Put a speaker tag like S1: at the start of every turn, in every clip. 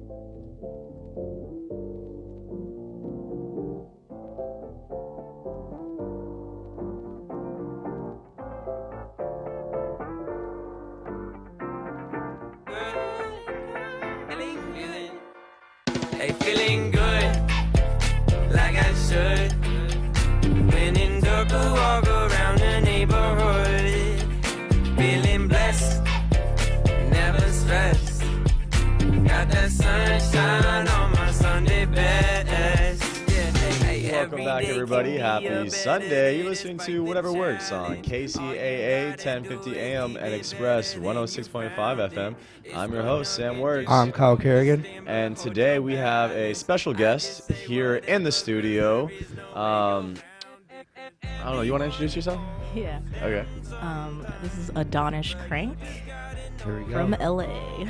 S1: Hey, feeling good, like I should. When in dark, I walk around the neighborhood. Feeling blessed, never stressed. Got that sunshine on my Sunday best.
S2: Welcome back, everybody. Happy Sunday. You're listening to Whatever Works on KCAA 1050 AM and Express 106.5 FM. I'm your host, Sam Works.
S3: I'm Kyle Kerrigan.
S2: And today we have a special guest here in the studio. I don't know, you want to introduce yourself?
S4: Yeah.
S2: Okay.
S4: This is Adonish Crank
S3: Here we go.
S4: from LA.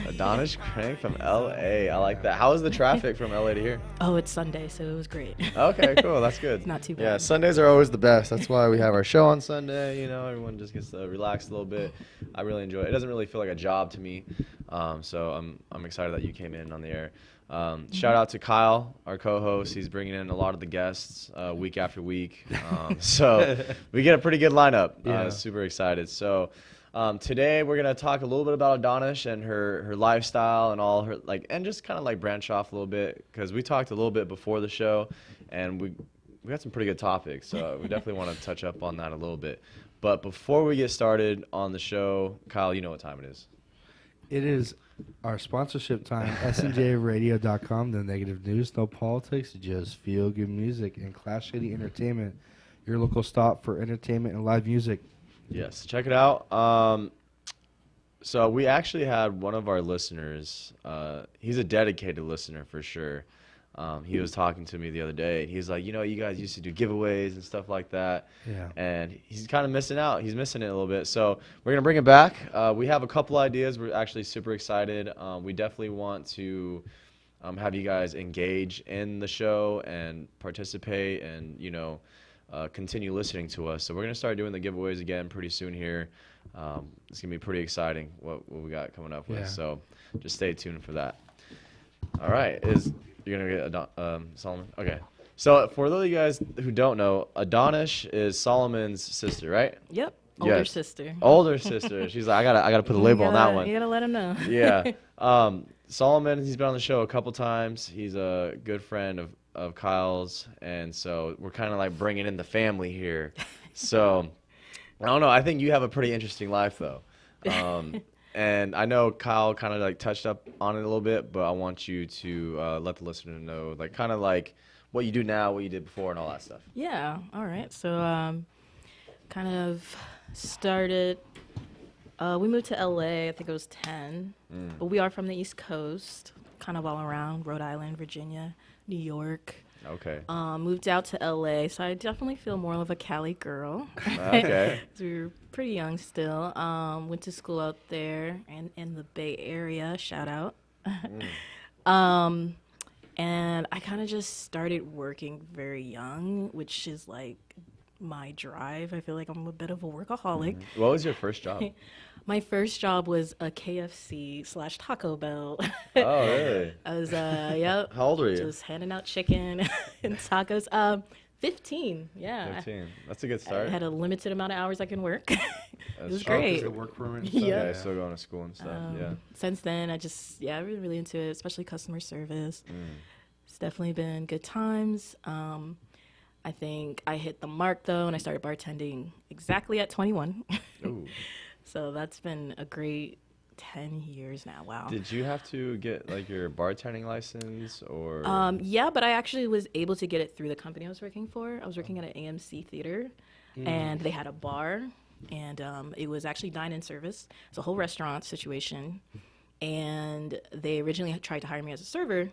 S2: Adonish Crank from LA. I like that. How is the traffic from LA to here?
S4: Oh, it's Sunday, so it was great.
S2: Okay, cool. That's good.
S4: It's not too bad.
S2: Yeah, Sundays are always the best. That's why we have our show on Sunday. You know, everyone just gets to relax a little bit. I really enjoy it. It doesn't really feel like a job to me. So I'm excited that you came in on the air. Shout out to Kyle, our co-host. He's bringing in a lot of the guests week after week. So we get a pretty good lineup.
S3: Yeah.
S2: Super excited. So today we're gonna talk a little bit about Adonish and her lifestyle and all her and just kind of branch off a little bit because we talked a little bit before the show and we got some pretty good topics. So we definitely want to touch up on that a little bit. But before we get started on the show, Kyle, you know what time it is.
S3: It is our sponsorship time, snjradio.com, the negative news, no politics, just feel good music, and Clash City Entertainment, your local stop for entertainment and live music.
S2: Yes, check it out. So we actually had one of our listeners. He's a dedicated listener for sure. He was talking to me the other day. He's like, you know, you guys used to do giveaways and stuff like that.
S3: Yeah.
S2: And he's kind of missing out. He's missing it a little bit. So we're going to bring it back. We have a couple ideas. We're actually super excited. We definitely want to have you guys engage in the show and participate and, you know, continue listening to us. So we're going to start doing the giveaways again pretty soon here. It's going to be pretty exciting what we got coming up with.
S3: Yeah.
S2: So just stay tuned for that. All right. You're going to get Solomon? Okay. So for those of you guys who don't know, Adonish is Solomon's sister, right?
S4: Yep. Older
S2: Yes.
S4: sister.
S2: Older sister. She's like, I gotta put a label on that one.
S4: You gotta let him know.
S2: Yeah. Solomon, he's been on the show a couple times. He's a good friend of Kyle's, and so we're kind of like bringing in the family here. So I don't know. I think you have a pretty interesting life though. And I know Kyle kind of like touched up on it a little bit, but I want you to let the listener know, like kind of like what you do now, what you did before, and all that stuff.
S4: Yeah. All right. So, kind of started. We moved to LA. I think I was 10, but we are from the East Coast, kind of all around Rhode Island, Virginia, New York.
S2: Okay.
S4: Moved out to LA, so I definitely feel more of a Cali girl.
S2: Okay.
S4: 'Cause we were pretty young still. Went to school out there and in the Bay Area. Shout out. And I kind of just started working very young, which is like my drive. I feel like I'm a bit of a workaholic.
S2: What was your first job?
S4: My first job was a KFC/Taco Bell.
S2: Oh, really?
S4: I was, yep.
S2: How old were you?
S4: Just handing out chicken and tacos. 15, yeah.
S2: 15. That's a good
S4: I
S2: start.
S4: had a limited amount of hours I can work. It was
S2: That's
S4: great.
S3: The work permit and
S4: Yeah.
S3: stuff.
S2: Yeah, still going to school and stuff. Yeah.
S4: Since then, I really, really into it, especially customer service. It's definitely been good times. I think I hit the mark, though, and I started bartending exactly at 21.
S2: Ooh.
S4: So that's been a great 10 years now. Wow.
S2: Did you have to get like your bartending license or?
S4: Yeah, but I actually was able to get it through the company I was working for. I was working at an AMC theater, and they had a bar, and it was actually dine-in service. It's a whole restaurant situation, and they originally had tried to hire me as a server,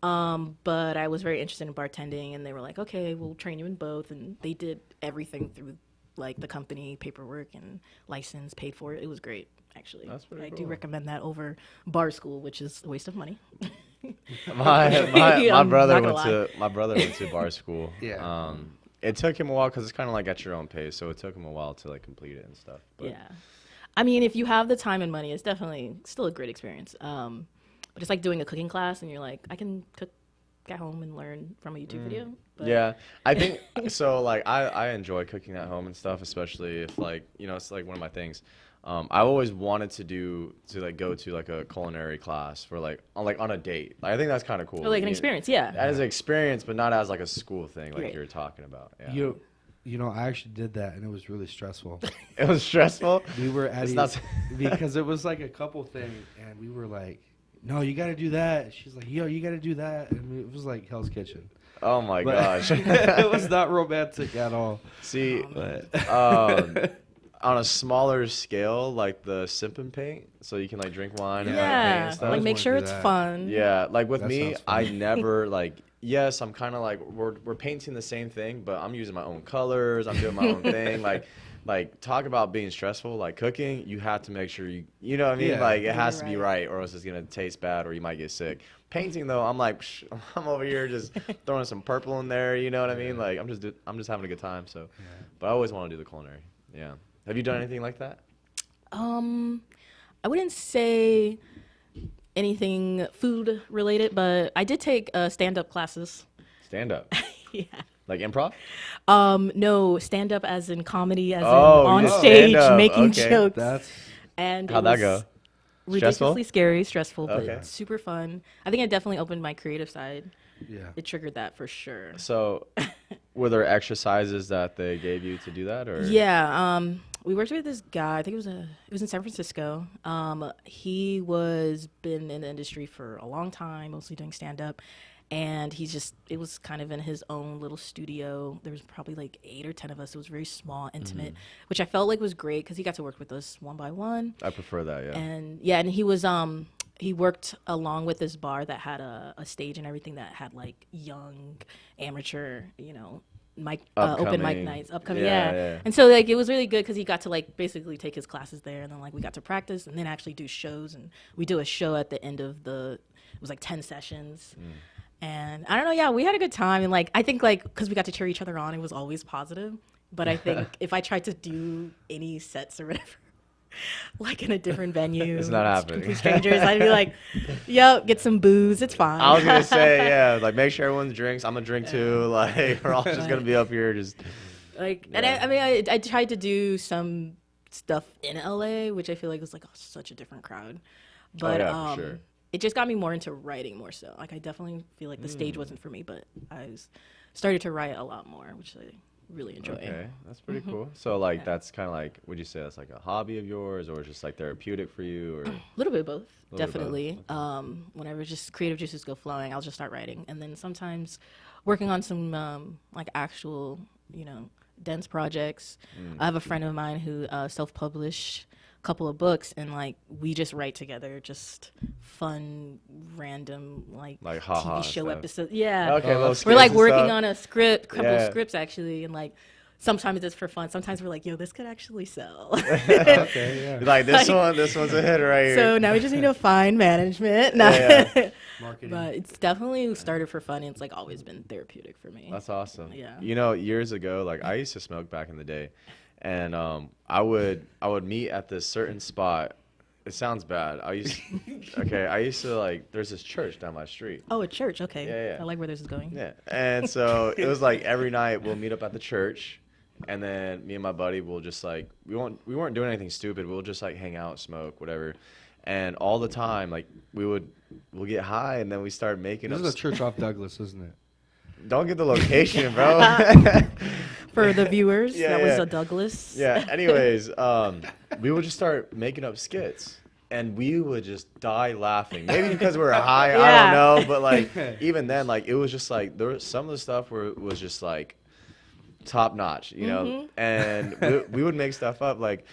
S4: but I was very interested in bartending, and they were like, okay, we'll train you in both, and they did everything through like the company, paperwork and license, paid for it. It was great, actually.
S2: That's pretty
S4: I
S2: cool.
S4: do recommend that over bar school, which is a waste of money.
S2: my
S4: I'm
S2: brother
S4: not
S2: went
S4: gonna
S2: to bar school.
S3: Yeah.
S2: It took him a while because it's kind of like at your own pace, so it took him a while to like complete it and stuff. But
S4: Yeah. I mean, if you have the time and money, it's definitely still a great experience. But it's like doing a cooking class, and you're like, I can cook at home and learn from a YouTube video. But
S2: Yeah, I think so. Like, I enjoy cooking at home and stuff, especially if like it's like one of my things. I always wanted to like go to like a culinary class for like on a date. Like, I think that's kind of cool.
S4: Or like an experience, yeah.
S2: As an experience, but not as like a school thing, like
S4: Right.
S2: you were talking about. Yeah.
S3: You know, I actually did that, and it was really stressful.
S2: It was stressful.
S3: We were at
S2: It's
S3: it
S2: not-
S3: because it was like a couple thing, and we were like, "No, you got to do that." She's like, "Yo, you got to do that," and it was like Hell's Kitchen.
S2: Oh my
S3: But-
S2: gosh.
S3: It was not romantic at all.
S2: See,
S3: But
S2: on a smaller scale, like the sip and paint, so you can like drink wine and like, paint
S4: Yeah,
S2: and stuff.
S4: like make
S3: wanna
S4: sure
S3: do
S4: it's
S3: that.
S4: fun.
S2: Yeah, like with
S3: That
S2: me,
S3: sounds
S2: I
S3: fun.
S2: never like. Yes, I'm kind of like we're painting the same thing, but I'm using my own colors. I'm doing my own thing. Like talk about being stressful. Like cooking, you have to make sure you know what I mean.
S3: Yeah.
S2: Like it
S4: You're
S2: has to be
S4: right.
S2: right, or else it's gonna taste bad, or you might get sick. Painting though, I'm like I'm over here just throwing some purple in there. You know what I mean? Like I'm just having a good time. So, but I always want to do the culinary. Yeah. Have you done anything like that?
S4: I wouldn't say anything food related, but I did take stand-up classes.
S2: Stand up,
S4: Yeah.
S2: like improv.
S4: No, stand-up as in comedy, as
S2: Oh,
S4: in on
S2: you
S4: stage
S2: stand-up,
S4: making
S2: okay.
S4: jokes.
S3: that's
S4: And
S2: How'd
S4: it
S2: that
S4: was
S2: go?
S4: ridiculously scary, stressful, but
S2: Okay.
S4: super fun. I think it definitely opened my creative side.
S3: yeah.
S4: It triggered that for sure.
S2: So, were there exercises that they gave you to do that, or?
S4: Yeah, we worked with this guy. I think it was in San Francisco. He was been in the industry for a long time, mostly doing stand up, and it was kind of in his own little studio. There was probably like 8 or 10 of us. It was very small, intimate, which I felt like was great because he got to work with us one by one.
S2: I prefer that. Yeah.
S4: And he was he worked along with this bar that had a stage and everything that had like young amateur, mic open mic
S2: Upcoming.
S4: nights upcoming,
S2: Yeah,
S4: yeah.
S2: yeah.
S4: And so like it was really good because he got to like basically take his classes there, and then like we got to practice and then actually do shows, and we do a show at the end of it was like 10 sessions. And I don't know, yeah, we had a good time, and like I think like because we got to cheer each other on, it was always positive. But I think if I tried to do any sets or whatever, like in a different venue,
S2: It's not happening.
S4: complete strangers, I'd be like, "Yo, get some booze, it's fine."
S2: I was gonna say, yeah, like make sure everyone drinks. I'm gonna drink too. Like we're all just gonna be up here, just.
S4: Like, and
S2: Yeah.
S4: I mean, I tried to do some stuff in LA, which I feel like was like such a different crowd. But
S2: yeah, for sure.
S4: it just got me more into writing more so. Like I definitely feel like the stage wasn't for me, but started to write a lot more, which I really enjoy.
S2: Okay, that's pretty cool. So like that's kind of like, would you say that's like a hobby of yours, or just like therapeutic for you, or?
S4: A little bit of both,
S2: bit of both,
S4: definitely. Whenever just creative juices go flowing, I'll just start writing, and then sometimes working on some like actual, dense projects. I have a friend of mine who self-published a couple of books, and like we just write together, just fun, random like
S2: ha-ha
S4: TV show
S2: stuff.
S4: episodes. Yeah,
S2: Okay, little
S4: we're
S2: skits
S4: like
S2: and
S4: working
S2: stuff.
S4: on a couple
S2: Yeah.
S4: of scripts actually, and like. Sometimes it's for fun. Sometimes we're like, yo, this could actually sell.
S3: Okay, yeah.
S2: Like this one's a hit right here.
S4: So now we just need to find management.
S2: Yeah.
S3: Marketing.
S4: But it's definitely started for fun, and it's like always been therapeutic for me.
S2: That's awesome.
S4: Yeah.
S2: Years ago, like I used to smoke back in the day, and I would meet at this certain spot. It sounds bad. I used to like. There's this church down my street.
S4: Oh, a church. Okay.
S2: Yeah, yeah.
S4: I like where this is going.
S2: Yeah, and so it was like every night we'll meet up at the church, and then me and my buddy will just like we weren't doing anything stupid. We'll just like hang out, smoke, whatever, and all the time like we'll get high, and then we start making
S3: This
S2: up.
S3: is a church off Douglas, isn't it?
S2: Don't get the location, bro.
S4: For the viewers,
S2: Yeah,
S4: that was
S2: yeah.
S4: a Douglas.
S2: Yeah. Anyways, we would just start making up skits, and we would just die laughing. Maybe because we were high, I
S4: Yeah.
S2: don't know. But like even then, like it was just like there was some of the stuff where it was just like top notch, And we would make stuff up like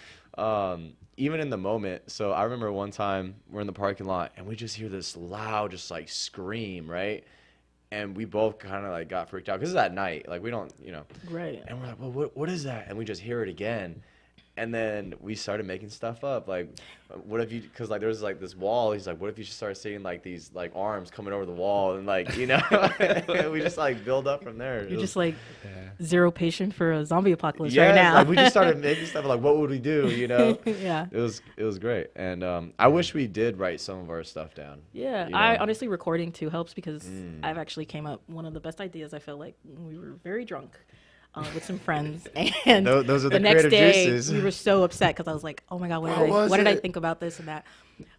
S2: even in the moment. So I remember one time we're in the parking lot and we just hear this loud, just like scream, right? And we both kind of like got freaked out because it's at night. Like we don't,
S4: Right.
S2: and we're like, well, what is that? And we just hear it again. And then we started making stuff up. Like, what if you? Because like there was like this wall. He's like, what if you just start seeing like these like arms coming over the wall and like we just like build up from there.
S4: You're just like
S3: Yeah.
S4: zero patient for a zombie apocalypse
S2: yeah,
S4: right now.
S2: like we just started making stuff. Like, what would we do?
S4: Yeah.
S2: It was great. And I wish we did write some of our stuff down.
S4: Yeah,
S2: you
S4: I
S2: know?
S4: honestly recording too helps because I've actually came up one of the best ideas. I felt like when we were very drunk with some friends, and
S2: Those are the
S4: next
S2: creative
S4: day
S2: juices.
S4: we were so upset because I was like, "Oh my god,
S2: What was
S4: what did I
S2: it?
S4: think about this and that?"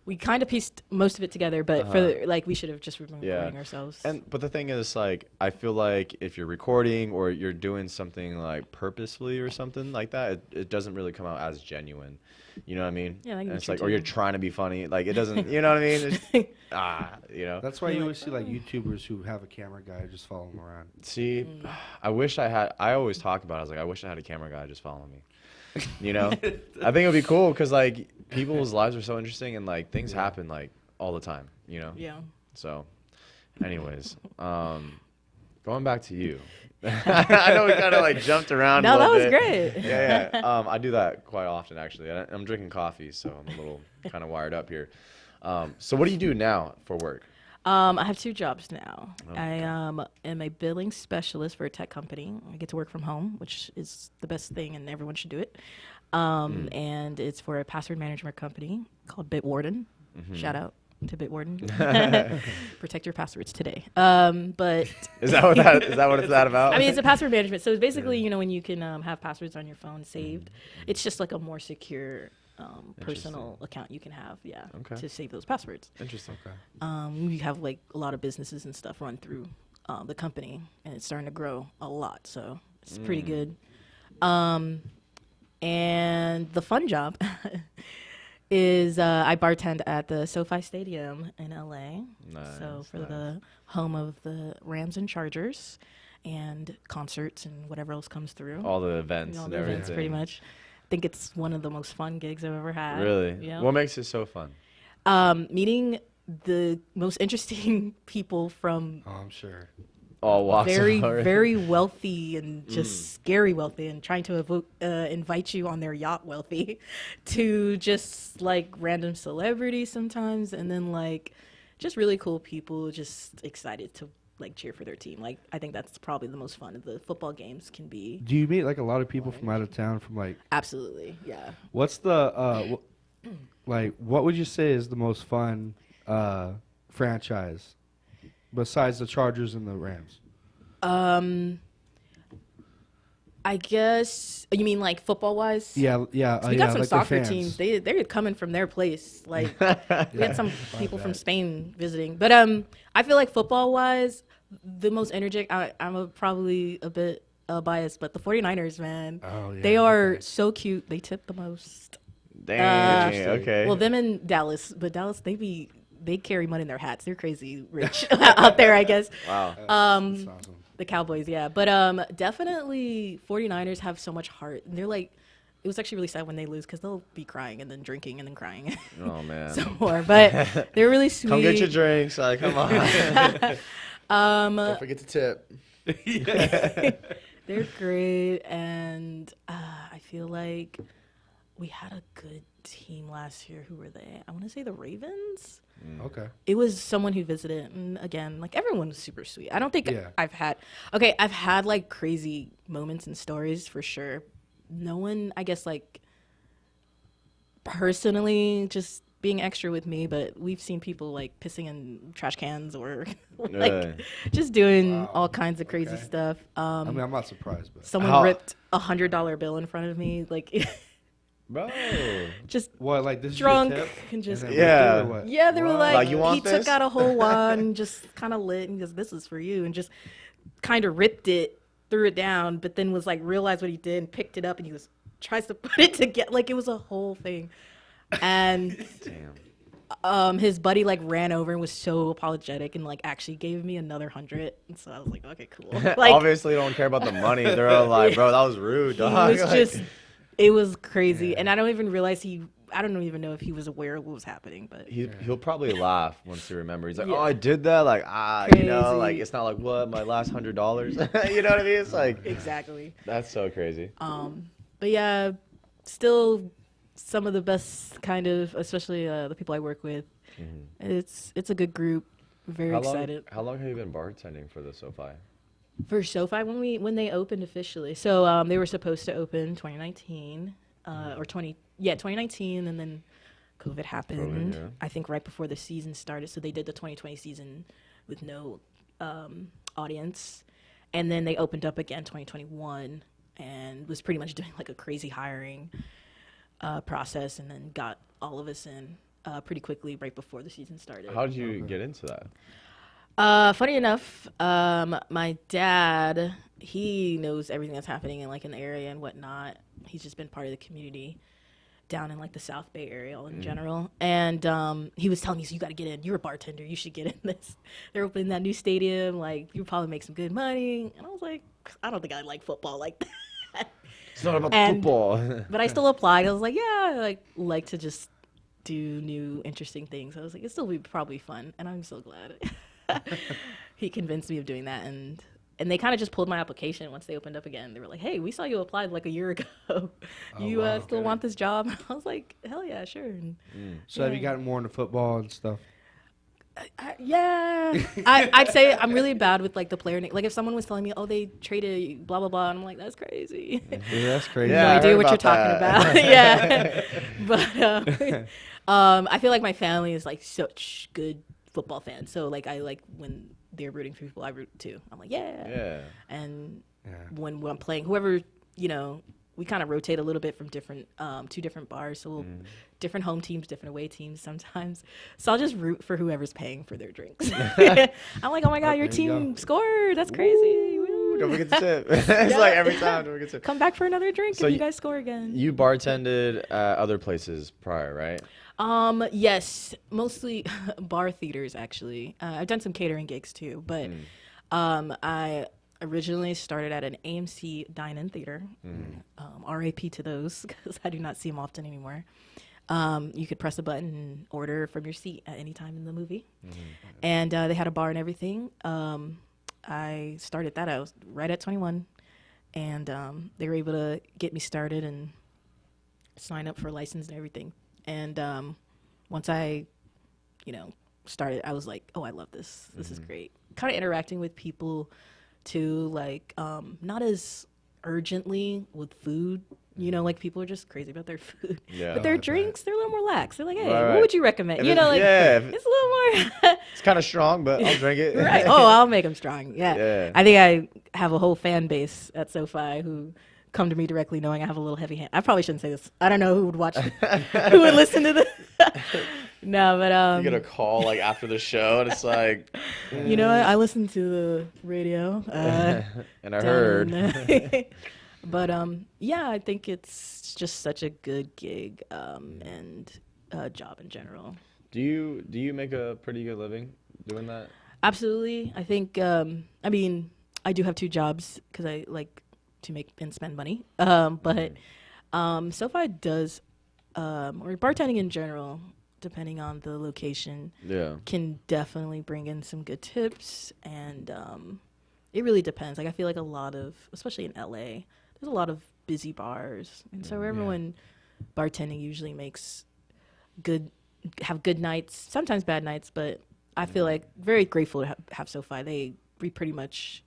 S4: We kind of pieced most of it together, but for like we should have just been recording ourselves.
S2: But the thing is, like, I feel like if you're recording or you're doing something like purposefully or something like that, it doesn't really come out as genuine. You know what I mean?
S4: Yeah, I think
S2: and
S4: that's
S2: it's
S4: true
S2: like, or
S4: too.
S2: you're trying to be funny. Like, it doesn't. You know what I mean? It's,
S3: That's why you always see like YouTubers who have a camera guy just follow them around.
S2: See, I wish I had. I always talk about it. I was like, I wish I had a camera guy just following me. You know, I think it would be cool because like people's lives are so interesting and like things happen like all the time. You know.
S4: Yeah.
S2: So, anyways, going back to you. I know we kind of like jumped around.
S4: No,
S2: a
S4: that
S2: little
S4: was
S2: bit.
S4: great.
S2: Yeah. I do that quite often actually. I'm drinking coffee, so I'm a little kind of wired up here. So what do you do now for work?
S4: I have 2 jobs now. I am a billing specialist for a tech company. I get to work from home, which is the best thing, and everyone should do it. And it's for a password management company called Bitwarden. Shout out to Bitwarden. Protect your passwords today. But
S2: Is that what it's that about?
S4: I mean, it's a password management. So it's basically, when you can have passwords on your phone saved, it's just like a more secure personal account you can have,
S2: Okay.
S4: to save those passwords.
S2: Interesting.
S4: We have like a lot of businesses and stuff run through the company, and it's starting to grow a lot, so it's pretty good. And the fun job is I bartend at the SoFi Stadium in LA. So for the home of the Rams and Chargers, and concerts and whatever else comes through.
S2: All the events
S4: All
S2: and
S4: the
S2: everything.
S4: events, pretty much. I think it's one of the most fun gigs I've ever had.
S2: Really?
S4: Yeah.
S2: What makes it so fun?
S4: Meeting the most interesting people from
S3: Oh, I'm sure.
S2: All walks
S4: very,
S2: of life.
S4: very wealthy and just scary wealthy, and trying to invite you on their yacht wealthy, to just like random celebrities sometimes, and then like just really cool people just excited to like cheer for their team. Like I think that's probably the most fun of the football games can be.
S3: Do you meet like a lot of people from out of town from like
S4: Absolutely, yeah.
S3: what's the like what would you say is the most fun franchise besides the Chargers and the Rams?
S4: I guess you mean like football wise.
S3: Yeah.
S4: We
S3: Yeah,
S4: got some
S3: like their
S4: soccer
S3: fans.
S4: teams. They're coming from their place. Like we had some people from
S3: bet.
S4: Spain visiting. But I feel like football wise, the most energetic. I'm probably a bit biased, but the 49ers, man,
S3: Oh, yeah,
S4: they are
S3: okay.
S4: so cute. They tip the most.
S2: Dang. Okay.
S4: Well, them in Dallas, but Dallas they carry money in their hats. They're crazy rich out there, I guess.
S2: Wow.
S3: That's awesome.
S4: The Cowboys, yeah. But definitely 49ers have so much heart. And they're like, it was actually really sad when they lose because they'll be crying and then drinking and then crying.
S2: Oh man.
S4: Some more. But they're really sweet.
S2: Come get your drinks. Like, come on. Don't forget to tip.
S4: They're great. And I feel like we had a good team last year. Who were they? I want to say the Ravens.
S3: Okay.
S4: It was someone who visited, and again, like everyone was super sweet. I don't think
S3: Yeah.
S4: I've had like crazy moments and stories for sure. No one, I guess, like personally just being extra with me, but we've seen people like pissing in trash cans or like just doing all kinds of crazy
S3: Okay.
S4: stuff.
S3: I mean, I'm not surprised, but
S4: Someone
S2: How-
S4: ripped $100 bill in front of me, like
S2: Bro.
S4: just
S3: what? Like this
S4: drunk
S3: is your tip?
S4: and just
S3: then
S2: Yeah.
S3: ripped it or what?
S4: yeah, they were
S3: Wow.
S4: like,
S2: Like, you want
S4: he
S2: this?
S4: took out a whole wand, just kind of lit, and goes, "This is for you," and just kind of ripped it, threw it down, but then was like realized what he did and picked it up, and he was tries to put it together, like it was a whole thing, and
S2: Damn.
S4: his buddy like ran over and was so apologetic and like actually gave me another 100, and so I was like, okay, cool. Like
S2: Obviously, don't care about the money. They're all like, bro, that was rude,
S4: he
S2: dog.
S4: was
S2: Like,
S4: just, it was crazy, and I don't even realize I don't even know if he was aware of what was happening, but
S2: he'll probably laugh once he remembers. He's like,
S4: Yeah.
S2: oh, I did that. Like, you know, like
S4: Crazy.
S2: it's not like what my last $100. You know what I mean? It's like
S4: exactly.
S2: that's so crazy.
S4: But yeah, still some of the best kind of, especially the people I work with. It's a good group. Very excited.
S2: How long have you been bartending for the SoFi?
S4: For SoFi, when they opened officially, so they were supposed to open 2019 or 2019, and then COVID happened.
S2: Yeah.
S4: I think right before the season started, so they did the 2020 season with no audience, and then they opened up again 2021, and was pretty much doing like a crazy hiring process, and then got all of us in pretty quickly right before the season started.
S2: How did you get into that?
S4: Funny enough, my dad, he knows everything that's happening in the area and whatnot. He's just been part of the community down in like the South Bay area in general. And he was telling me, so you got to get in. You're a bartender. You should get in this. They're opening that new stadium. Like, you'll probably make some good money. And I was like, I don't think I like football like that.
S2: It's not about
S4: And-
S2: football.
S4: But I still applied. I was like, yeah, I like to just do new, interesting things. I was like, it'll still be probably fun. And I'm so glad. He convinced me of doing that. And they kind of just pulled my application once they opened up again. They were like, hey, we saw you applied like a year ago. You
S3: wow,
S4: still
S3: okay.
S4: want this job? I was like, hell yeah, sure. And,
S3: So have you gotten more into football and stuff?
S4: yeah. I'd say I'm really bad with like the player name. Like if someone was telling me, oh, they traded blah, blah, blah. And I'm like, that's crazy.
S3: Yeah, that's crazy.
S2: Yeah,
S4: No
S2: I
S4: idea
S2: heard
S4: what you're
S2: about
S4: talking
S2: that.
S4: about. Yeah. But I feel like my family is like such good football fans. So like I like when they're rooting for people, I root too. I'm like, yeah.
S2: Yeah.
S4: And
S3: Yeah.
S4: when I'm playing, whoever, we kind of rotate a little bit from different, two different bars. So we'll, different home teams, different away teams sometimes. So I'll just root for whoever's paying for their drinks. I'm like, oh my God, your
S3: there you
S4: team
S3: go.
S4: scored. That's crazy. Woo.
S2: Don't forget to tip. It's like every time. Don't forget to tip.
S4: Come back for another drink
S2: So
S4: if
S2: you-
S4: you guys score again.
S2: You bartended at other places prior, right?
S4: Yes, mostly bar theaters actually. I've done some catering gigs too, but I originally started at an AMC dine-in theater. RAP to those because I do not see them often anymore. You could press a button and order from your seat at any time in the movie, and they had a bar and everything. I started that. I was right at 21, and they were able to get me started and sign up for a license and everything. And once I, started, I was like, oh, I love this. This is great. Kind of interacting with people too, like not as urgently with food. Like people are just crazy about their food.
S2: Yeah.
S4: But their drinks, they're a little more lax. They're like, hey,
S2: Right,
S4: what
S2: right.
S4: would you recommend?
S2: If
S4: It's a little more.
S2: It's kind of strong, but I'll drink it.
S4: Right. Oh, I'll make them strong. Yeah.
S2: Yeah.
S4: I think I have a whole fan base at SoFi who come to me directly knowing I have a little heavy hand. I probably shouldn't say this. I don't know who would watch, who would listen to this. No, but
S2: You get a call like after the show, and it's like,
S4: you know what? I listen to the radio.
S2: and I heard.
S4: But yeah, I think it's just such a good gig and job in general.
S2: Do you make a pretty good living doing that?
S4: Absolutely. I think, I mean, I do have two jobs because I like to make and spend money. But SoFi does, or bartending in general, depending on the location,
S2: Yeah.
S4: can definitely bring in some good tips. And it really depends. Like, I feel like a lot of, especially in LA, there's a lot of busy bars. And so everyone bartending usually have good nights, sometimes bad nights, but I feel like very grateful to have SoFi. We pretty much,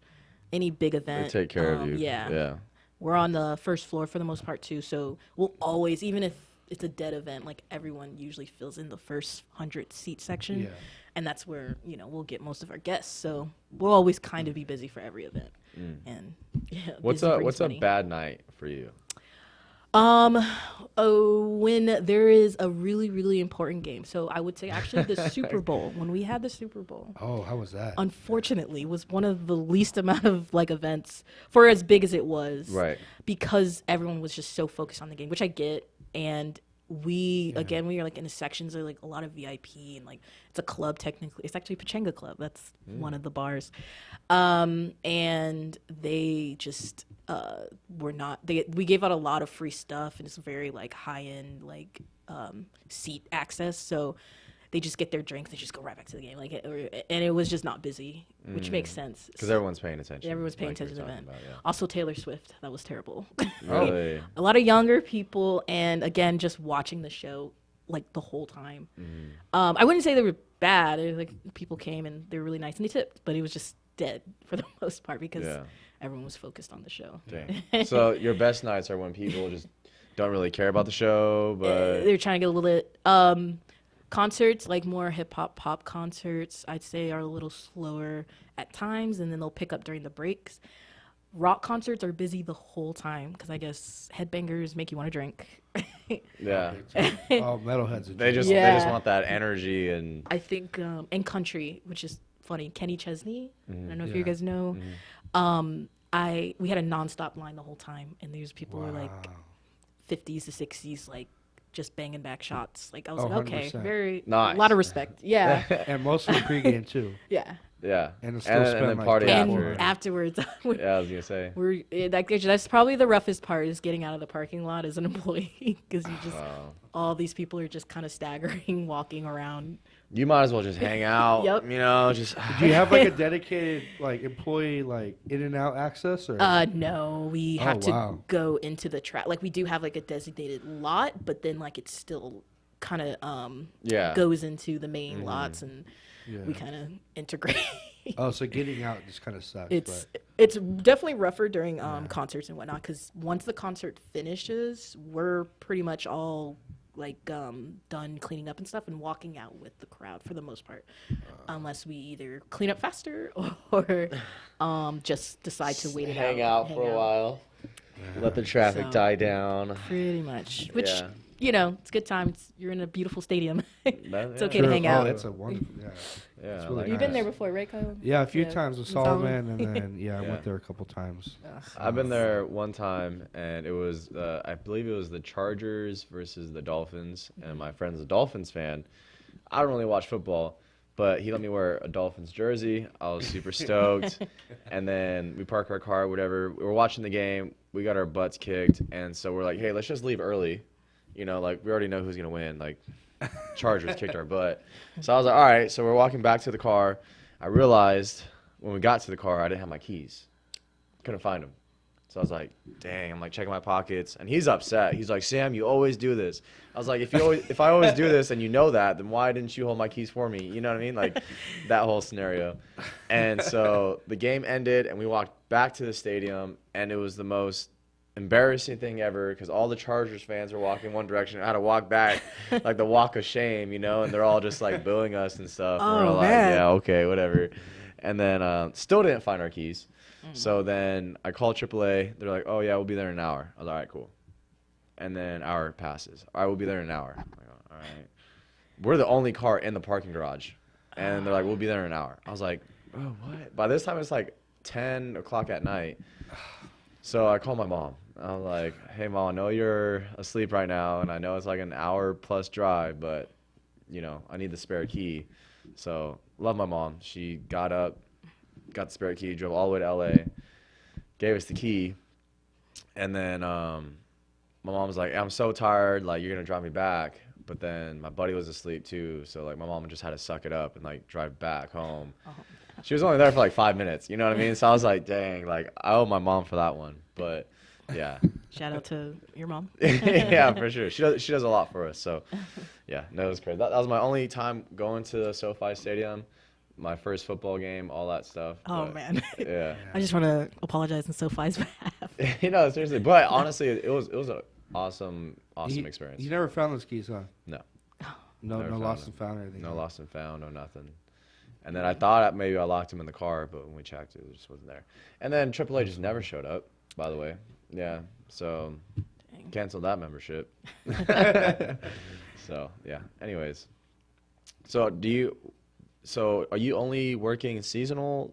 S4: any big
S2: They
S4: event.
S2: take care of you.
S4: Yeah.
S2: Yeah.
S4: We're on the first floor for the most part too. So we'll always, even if it's a dead event, like everyone usually fills in the first 100 seat section.
S3: Yeah.
S4: And that's where, we'll get most of our guests. So we'll always kind of be busy for every event. And yeah,
S2: What's
S4: busy
S2: a
S4: brings
S2: what's
S4: money.
S2: a bad night for you?
S4: When there is a really, really important game. So I would say actually the Super Bowl, when we had the Super Bowl,
S3: Oh, how was that?
S4: unfortunately was one of the least amount of like events for as big as it was.
S2: Right.
S4: Because everyone was just so focused on the game, which I get. And we are like in the sections are like a lot of VIP and like it's a club technically. It's actually Pachanga Club. That's one of the bars. And they just we gave out a lot of free stuff and it's very like high end like seat access. So they just get their drinks, they just go right back to the game. And it was just not busy, which makes sense.
S2: Because everyone's paying attention.
S4: Everyone's paying
S2: like you were
S4: attention to the event.
S2: talking about,
S4: Also, Taylor Swift, that was terrible.
S2: Really?
S4: A lot of younger people, and again, just watching the show like the whole time. I wouldn't say they were bad. It was like people came and they were really nice and they tipped, but it was just dead for the most part because everyone was focused on the show.
S2: Dang. So your best nights are when people just don't really care about the show, but
S4: They're trying to get a little bit concerts, like more hip hop pop concerts, I'd say are a little slower at times, and then they'll pick up during the breaks. Rock concerts are busy the whole time because I guess headbangers make you want to drink.
S2: yeah,
S3: Oh, metalheads.
S2: they just
S4: Yeah.
S2: want that energy and
S4: I think and country, which is funny. Kenny Chesney. I don't know if you
S3: Yeah.
S4: guys know. We had a nonstop line the whole time, and these people were like 50s to 60s, like just banging back shots. Like I was
S3: Oh,
S4: like, okay,
S3: 100%.
S4: very
S2: Nice.
S4: a lot of respect. Yeah,
S3: And mostly pregame too.
S4: yeah.
S2: yeah,
S3: And
S2: and,
S3: still
S2: then-
S3: spend
S2: and then
S3: like
S2: party
S3: 3
S4: And
S3: hours.
S2: after.
S4: afterwards,
S2: Yeah, I was gonna say.
S4: that's probably the roughest part is getting out of the parking lot as an employee because you just
S2: Wow.
S4: all these people are just kind of staggering, walking around.
S2: You might as well just hang out.
S4: Yep.
S2: You know, just
S3: Do you have like a dedicated like employee like in and out access or?
S4: No, we have to
S3: wow.
S4: go into the track. Like we do have like a designated lot, but then like it's still kind of
S2: yeah.
S4: goes into the main lots, and
S3: Yeah.
S4: we kind of integrate.
S3: Oh, so getting out just kind of sucks.
S4: It's definitely rougher during concerts and whatnot because once the concert finishes, we're pretty much all like done cleaning up and stuff and walking out with the crowd for the most part, unless we either clean up faster or just decide to wait it out.
S2: hang out for a while. Let the traffic
S4: So-
S2: die down.
S4: Pretty much, which
S2: Yeah.
S4: it's a good time. You're in a beautiful stadium. It's
S2: yeah.
S4: okay to hang out.
S3: Oh, it's a wonderful. Yeah.
S2: Yeah,
S3: It's
S2: I
S3: really
S2: like
S4: You've
S2: that.
S4: been there before, right, Kyle?
S3: Yeah, a few
S4: Yeah.
S3: times with
S4: Solomon.
S3: Solomon, and then I
S2: Yeah.
S3: went there a couple times.
S2: I've been there one time, and it was I believe it was the Chargers versus the Dolphins, and my friend's a Dolphins fan. I don't really watch football, but he let me wear a Dolphins jersey. I was super stoked, and then we park our car, whatever. We were watching the game. We got our butts kicked, and so we're like, hey, let's just leave early. You know, like we already know who's gonna win. Like Chargers kicked our butt. So I was like, all right. So we're walking back to the car. I realized when we got to the car, I didn't have my keys. Couldn't find them. So I was like, dang, I'm like checking my pockets. And he's upset. He's like, Sam, you always do this. I was like, if I always do this and you know that, then why didn't you hold my keys for me? You know what I mean? Like that whole scenario. And so the game ended and we walked back to the stadium, and it was the most embarrassing thing ever because all the Chargers fans were walking one direction. I had to walk back like the walk of shame, and they're all just like booing us and stuff. And we're
S4: Oh,
S2: like,
S4: man.
S2: yeah, okay, whatever. And then still didn't find our keys. So then I called AAA. They're like, oh, yeah, we'll be there in an hour. I was like, all right, cool. And then an hour passes. All right, we'll be there in an hour. I'm like, all right. We're the only car in the parking garage. And they're like, we'll be there in an hour. I was like, oh, what? By this time, it's like 10 o'clock at night. So I called my mom. I was like, hey, Mom, I know you're asleep right now, and I know it's like an hour-plus drive, but, I need the spare key. So love my mom. She got up, got the spare key, drove all the way to L.A., gave us the key, and then my mom was like, I'm so tired, like, you're going to drive me back. But then my buddy was asleep, too, so, like, my mom just had to suck it up and, like, drive back home. She was only there for, like, 5 minutes, you know what I mean? So I was like, dang, like, I owe my mom for that one. But, yeah.
S4: Shout out to your mom.
S2: Yeah, for sure. She does a lot for us. So, yeah, no, it was crazy. That was my only time going to the SoFi Stadium, my first football game, all that stuff.
S4: Oh,
S2: But,
S4: man.
S2: Yeah.
S4: I just want to apologize on SoFi's behalf.
S2: Seriously. But honestly, it was an awesome experience.
S3: You never found those keys, huh?
S2: No.
S3: No,
S2: Never
S3: no
S2: found
S3: lost
S2: them.
S3: and found or anything.
S2: No lost and found, no nothing. And then I thought maybe I locked him in the car, but when we checked, it just wasn't there. And then AAA just never showed up, by the way. Yeah. So
S4: Dang.
S2: canceled that membership. So, yeah. Anyways. So are you only working seasonal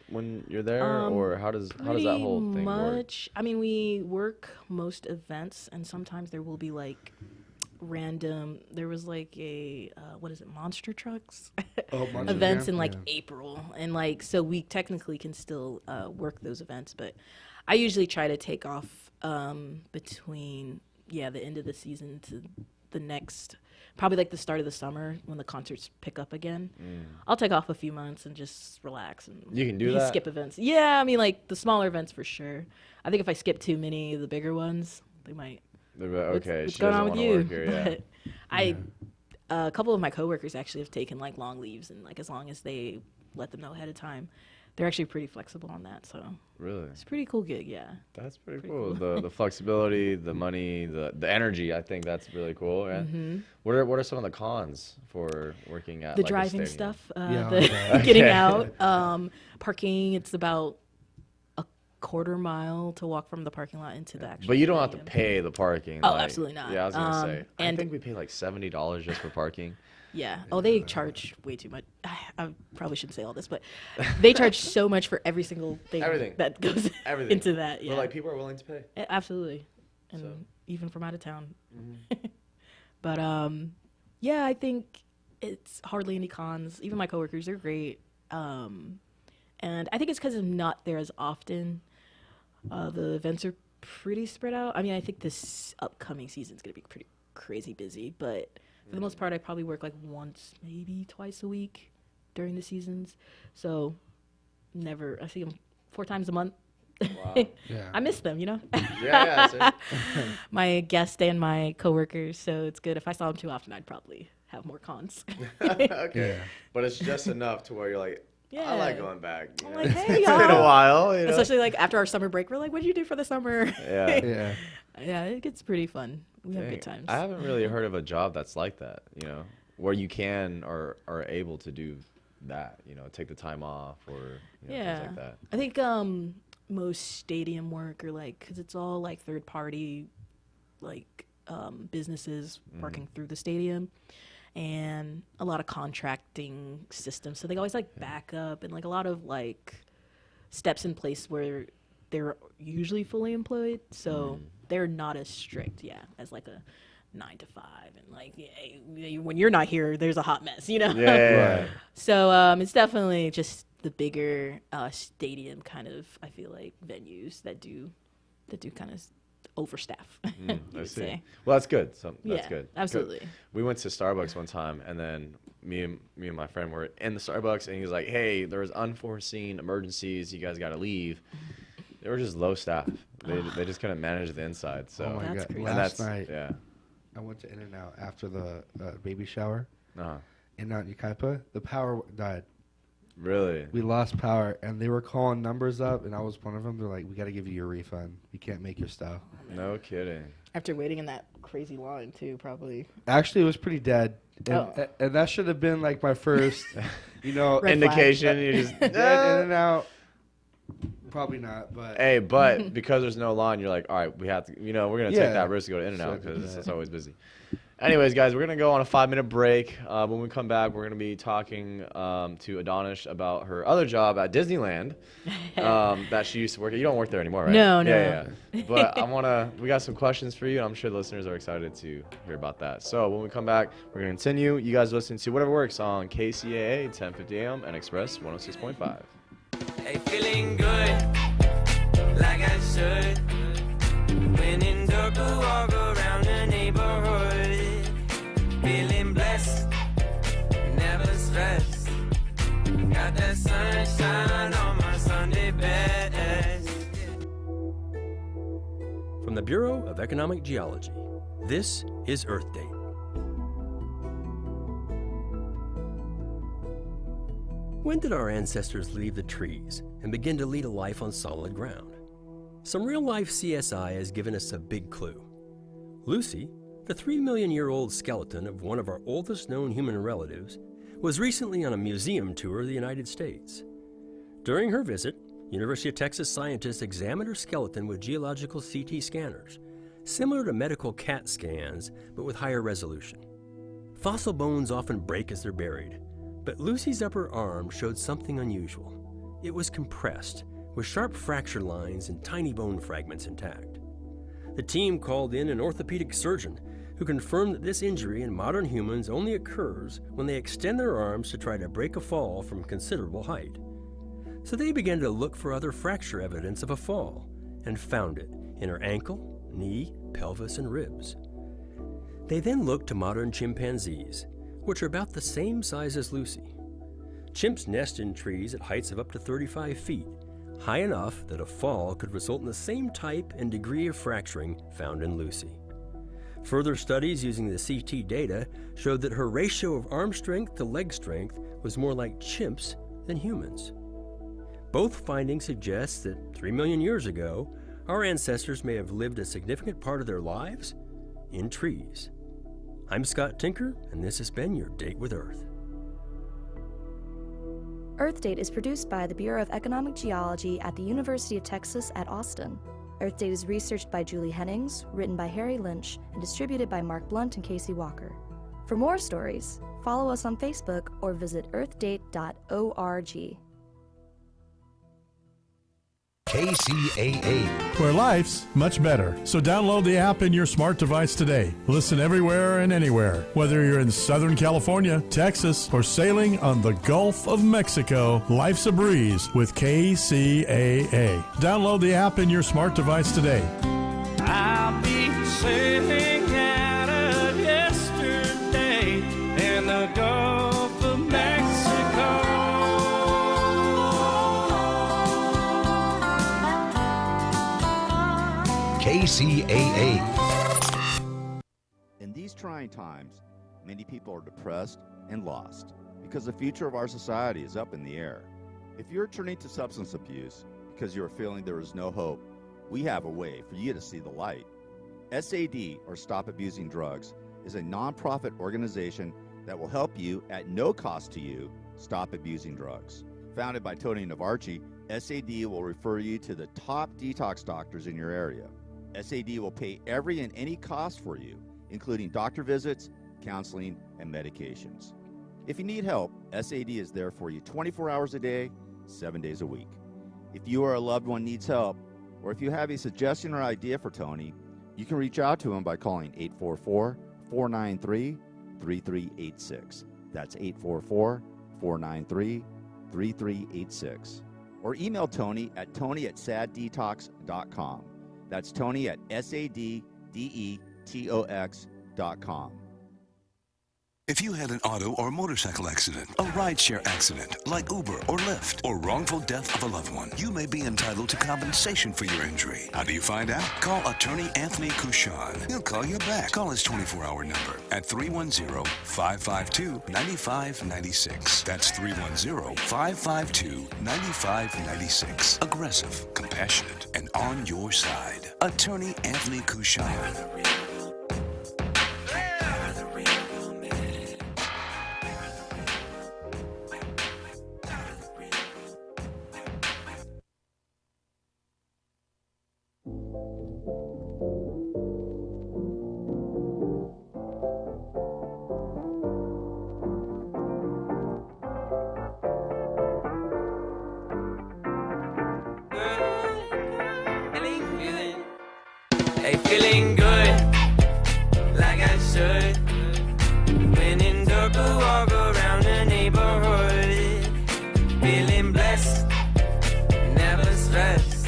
S2: when you're there, or how does that whole thing work?
S4: Much. I mean, we work most events, and sometimes there will be like random. There was like a monster trucks
S3: Oh, Monster
S4: events
S3: Jam?
S4: in like
S3: Yeah.
S4: April, and like so we technically can still work those events, but I usually try to take off between the end of the season to the next probably like the start of the summer when the concerts pick up again. I'll take off a few months and just relax and
S2: You can do that?
S4: skip events. Yeah, I mean like the smaller events for sure. I think if I skip too many of the bigger ones, they might.
S2: They're like, okay,
S4: what's
S2: she
S4: going
S2: doesn't
S4: on with
S2: want to
S4: you?
S2: work here. Yeah.
S4: But a couple of my coworkers actually have taken like long leaves, and like as long as they let them know ahead of time, they're actually pretty flexible on that. So
S2: Really?
S4: it's a pretty cool gig. Yeah.
S2: That's pretty cool. The flexibility, the money, the energy. I think that's really cool. Right? What are some of the cons for working at
S4: The
S2: like, a
S4: driving
S2: stadium?
S4: stuff,
S3: Yeah,
S4: the
S3: okay.
S4: getting
S2: Okay.
S4: out, parking. It's about a quarter mile to walk from the parking lot into the actual.
S2: But you don't have to
S4: stadium.
S2: pay the parking.
S4: Oh,
S2: like-
S4: absolutely not.
S2: Yeah, I was gonna say. I
S4: and-
S2: think we pay like $70 just for parking.
S4: Yeah. Oh, they charge way too much. I probably shouldn't say all this, but they charge so much for every single thing
S2: Everything.
S4: that goes
S2: Everything.
S4: into that. Yeah.
S2: But like people are willing to pay.
S4: Absolutely, and
S2: So-
S4: even from out of town. But yeah, I think it's hardly any cons. Even my coworkers, they're great. And I think it's because I'm not there as often. The events are pretty spread out. I mean, I think this upcoming season's gonna be pretty crazy busy, but for the most part, I probably work like once, maybe twice a week during the seasons. So never. I see them 4 times a month.
S2: Wow.
S3: Yeah.
S4: I miss them, you know.
S2: Yeah, yeah.
S4: My guests and my coworkers, so it's good. If I saw them too often, I'd probably have more cons.
S2: Okay.
S3: Yeah.
S2: But it's just enough to where you're like,
S4: Yeah.
S2: I like going back. You
S4: I'm
S2: know?
S4: like, hey,
S2: It's been a
S4: y'all.
S2: while. You know?
S4: Especially like after our summer break, we're like, what did you do for the summer?
S2: Yeah.
S3: Yeah.
S4: Yeah, it gets pretty fun. We have
S2: Dang.
S4: good times.
S2: I haven't really heard of a job that's like that, you know, where you can or are able to do that, you know, take the time off or
S4: Yeah.
S2: things like that.
S4: I think most stadium work or like, because it's all like third party, like businesses working through the stadium, and a lot of contracting systems. So they always like back up and like a lot of like steps in place where they're usually fully employed. So they're not as strict, as like a 9 to 5. And like, when you're not here, there's a hot mess, you know?
S2: Yeah.
S3: Right.
S4: So it's definitely just the bigger stadium kind of, I feel like, venues that do kind of overstaff.
S2: I
S4: you would
S2: see.
S4: say.
S2: Well, that's good. That's
S4: Yeah,
S2: good.
S4: absolutely.
S2: We went to Starbucks one time, and then me and my friend were in the Starbucks, and he was like, "Hey, there was unforeseen emergencies. You guys got to leave." They were just low staff. They just couldn't manage the inside. So
S3: Oh my
S4: That's
S3: god!
S4: crazy.
S2: and
S3: Last
S2: that's
S3: night
S2: yeah.
S3: I went to In-N-Out after the baby shower.
S2: Uh-huh.
S3: In-N-Out in Yucaipa, the power died.
S2: Really?
S3: We lost power, and they were calling numbers up, and I was one of them. They're like, "We got to give you your refund. You can't make your stuff."
S2: No kidding.
S4: After waiting in that crazy line, too, probably.
S3: Actually, it was pretty dead, and,
S4: Oh.
S3: and that should have been like my first,
S4: Red flag.
S2: Indication. You just
S3: In-N-Out. Probably not, but
S2: Hey, but because there's no line, you're like, all right, we have to, we're gonna
S3: Yeah.
S2: take that risk to go to In-N-Out
S3: So I did
S2: because
S3: that.
S2: it's always busy. Anyways, guys, we're gonna go on a 5-minute break. When we come back, we're gonna be talking to Adonish about her other job at Disneyland that she used to work at. You don't work there anymore, right?
S4: No,
S2: Yeah. But we got some questions for you, and I'm sure the listeners are excited to hear about that. So when we come back, we're gonna continue. You guys listen to Whatever Works on KCAA 1050 AM and Express 106.5.
S1: Hey, feeling good, like I should. When in dark, I walk around the neighborhood. Feeling blessed, never stressed. Got that sunshine on my Sunday best.
S5: From the Bureau of Economic Geology, this is Earth Date. When did our ancestors leave the trees and begin to lead a life on solid ground? Some real-life CSI has given us a big clue. Lucy, the 3-million-year-old skeleton of one of our oldest known human relatives, was recently on a museum tour of the United States. During her visit, University of Texas scientists examined her skeleton with geological CT scanners, similar to medical CAT scans, but with higher resolution. Fossil bones often break as they're buried, but Lucy's upper arm showed something unusual. It was compressed, with sharp fracture lines and tiny bone fragments intact. The team called in an orthopedic surgeon who confirmed that this injury in modern humans only occurs when they extend their arms to try to break a fall from considerable height. So they began to look for other fracture evidence of a fall and found it in her ankle, knee, pelvis, and ribs. They then looked to modern chimpanzees, which are about the same size as Lucy. Chimps nest in trees at heights of up to 35 feet, high enough that a fall could result in the same type and degree of fracturing found in Lucy. Further studies using the CT data showed that her ratio of arm strength to leg strength was more like chimps than humans. Both findings suggest that 3 million years ago, our ancestors may have lived a significant part of their lives in trees. I'm Scott Tinker, and this has been your Date with Earth.
S6: Earth Date is produced by the Bureau of Economic Geology at the University of Texas at Austin. Earth Date is researched by Julie Hennings, written by Harry Lynch, and distributed by Mark Blunt and Casey Walker. For more stories, follow us on Facebook or visit earthdate.org.
S7: KCAA.
S8: Where life's much better. So download the app in your smart device today. Listen everywhere and anywhere. Whether you're in Southern California, Texas, or sailing on the Gulf of Mexico, life's a breeze with KCAA. Download the app in your smart device today.
S1: I'll be sailing out of yesterday in the Gulf of Mexico.
S7: KCAA.
S9: In these trying times, many people are depressed and lost because the future of our society is up in the air. If you're turning to substance abuse because you're feeling there is no hope, we have a way for you to see the light. SAD, or Stop Abusing Drugs, is a nonprofit organization that will help you at no cost to you stop abusing drugs. Founded by Tony Navarchi, SAD will refer you to the top detox doctors in your area. SAD will pay every and any cost for you, including doctor visits, counseling, and medications. If you need help, SAD is there for you 24 hours a day, 7 days a week. If you or a loved one needs help, or if you have a suggestion or idea for Tony, you can reach out to him by calling 844-493-3386. That's 844-493-3386. Or email Tony at tony@saddetox.com. That's Tony at saddetox.com.
S10: If you had an auto or motorcycle accident, a rideshare accident like Uber or Lyft, or wrongful death of a loved one, you may be entitled to compensation for your injury. How do you find out? Call attorney Anthony Couchon. He'll call you back. Call his 24-hour number at 310-552-9596. That's 310-552-9596. Aggressive, compassionate, and on your side. Attorney Anthony Couchon.
S1: Hey, feeling good, like I should. When in dark, I walk around the neighborhood. Feeling blessed, never stressed.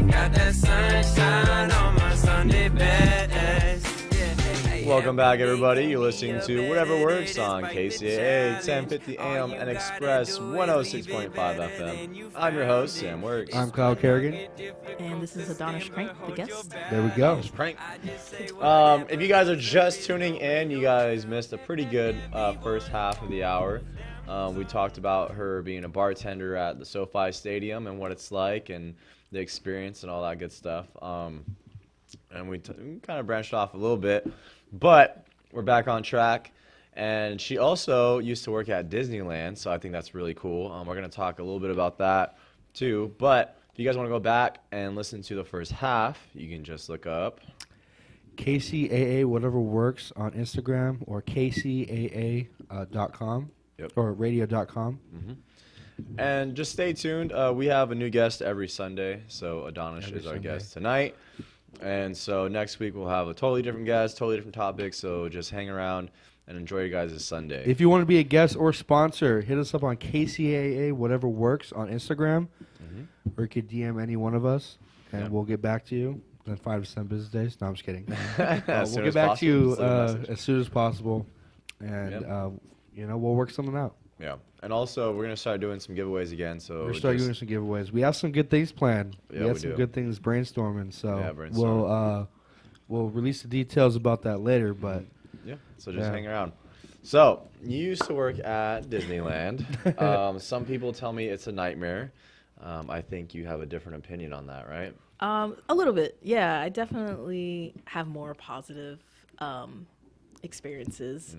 S1: Got that sunshine on my Sunday best.
S2: Welcome back, everybody. You're listening to Whatever Works on KCAA 1050 AM and Express 106.5 FM. I'm your host, Sam Works.
S3: I'm Kyle Kerrigan.
S4: And this is Adonis Crank, the guest.
S3: There we go.
S2: Prank. If you guys are just tuning in, you guys missed a pretty good first half of the hour. We talked about her being a bartender at the SoFi Stadium and what it's like and the experience and all that good stuff. And we kind of branched off a little bit, but we're back on track. And she also used to work at Disneyland, so I think that's really cool. We're going to talk a little bit about that too. But if you guys want to go back and listen to the first half, you can just look up
S3: KCAA, whatever works, on Instagram, or kcaa.com or radio.com.
S2: And just stay tuned. We have a new guest every Sunday, so Adonis is our guest tonight. And so next week we'll have a totally different guest, totally different topic, so just hang around and enjoy you guys' Sunday.
S3: If you want to be a guest or sponsor, hit us up on KCAA, whatever works, on Instagram, or you could DM any one of us, and we'll get back to you. than 5 to 7 business days. No, I'm just kidding.
S2: As
S3: We'll
S2: soon
S3: get
S2: as
S3: back to
S2: possible,
S3: you
S2: just leave a message.
S3: as soon as possible, and
S2: Yep.
S3: we'll work something out.
S2: Yeah. And also, we're gonna start doing some giveaways again. So
S3: We're starting
S2: just-
S3: doing some giveaways. We have some good things planned.
S2: Yeah,
S3: we have
S2: we
S3: some
S2: do.
S3: good things brainstorming. So
S2: Yeah, brainstorming.
S3: we'll release the details about that later. But
S2: Yeah. So just
S3: Yeah.
S2: hang around. So you used to work at Disneyland. Some people tell me it's a nightmare. I think you have a different opinion on that, right?
S4: A little bit, yeah. I definitely have more positive experiences.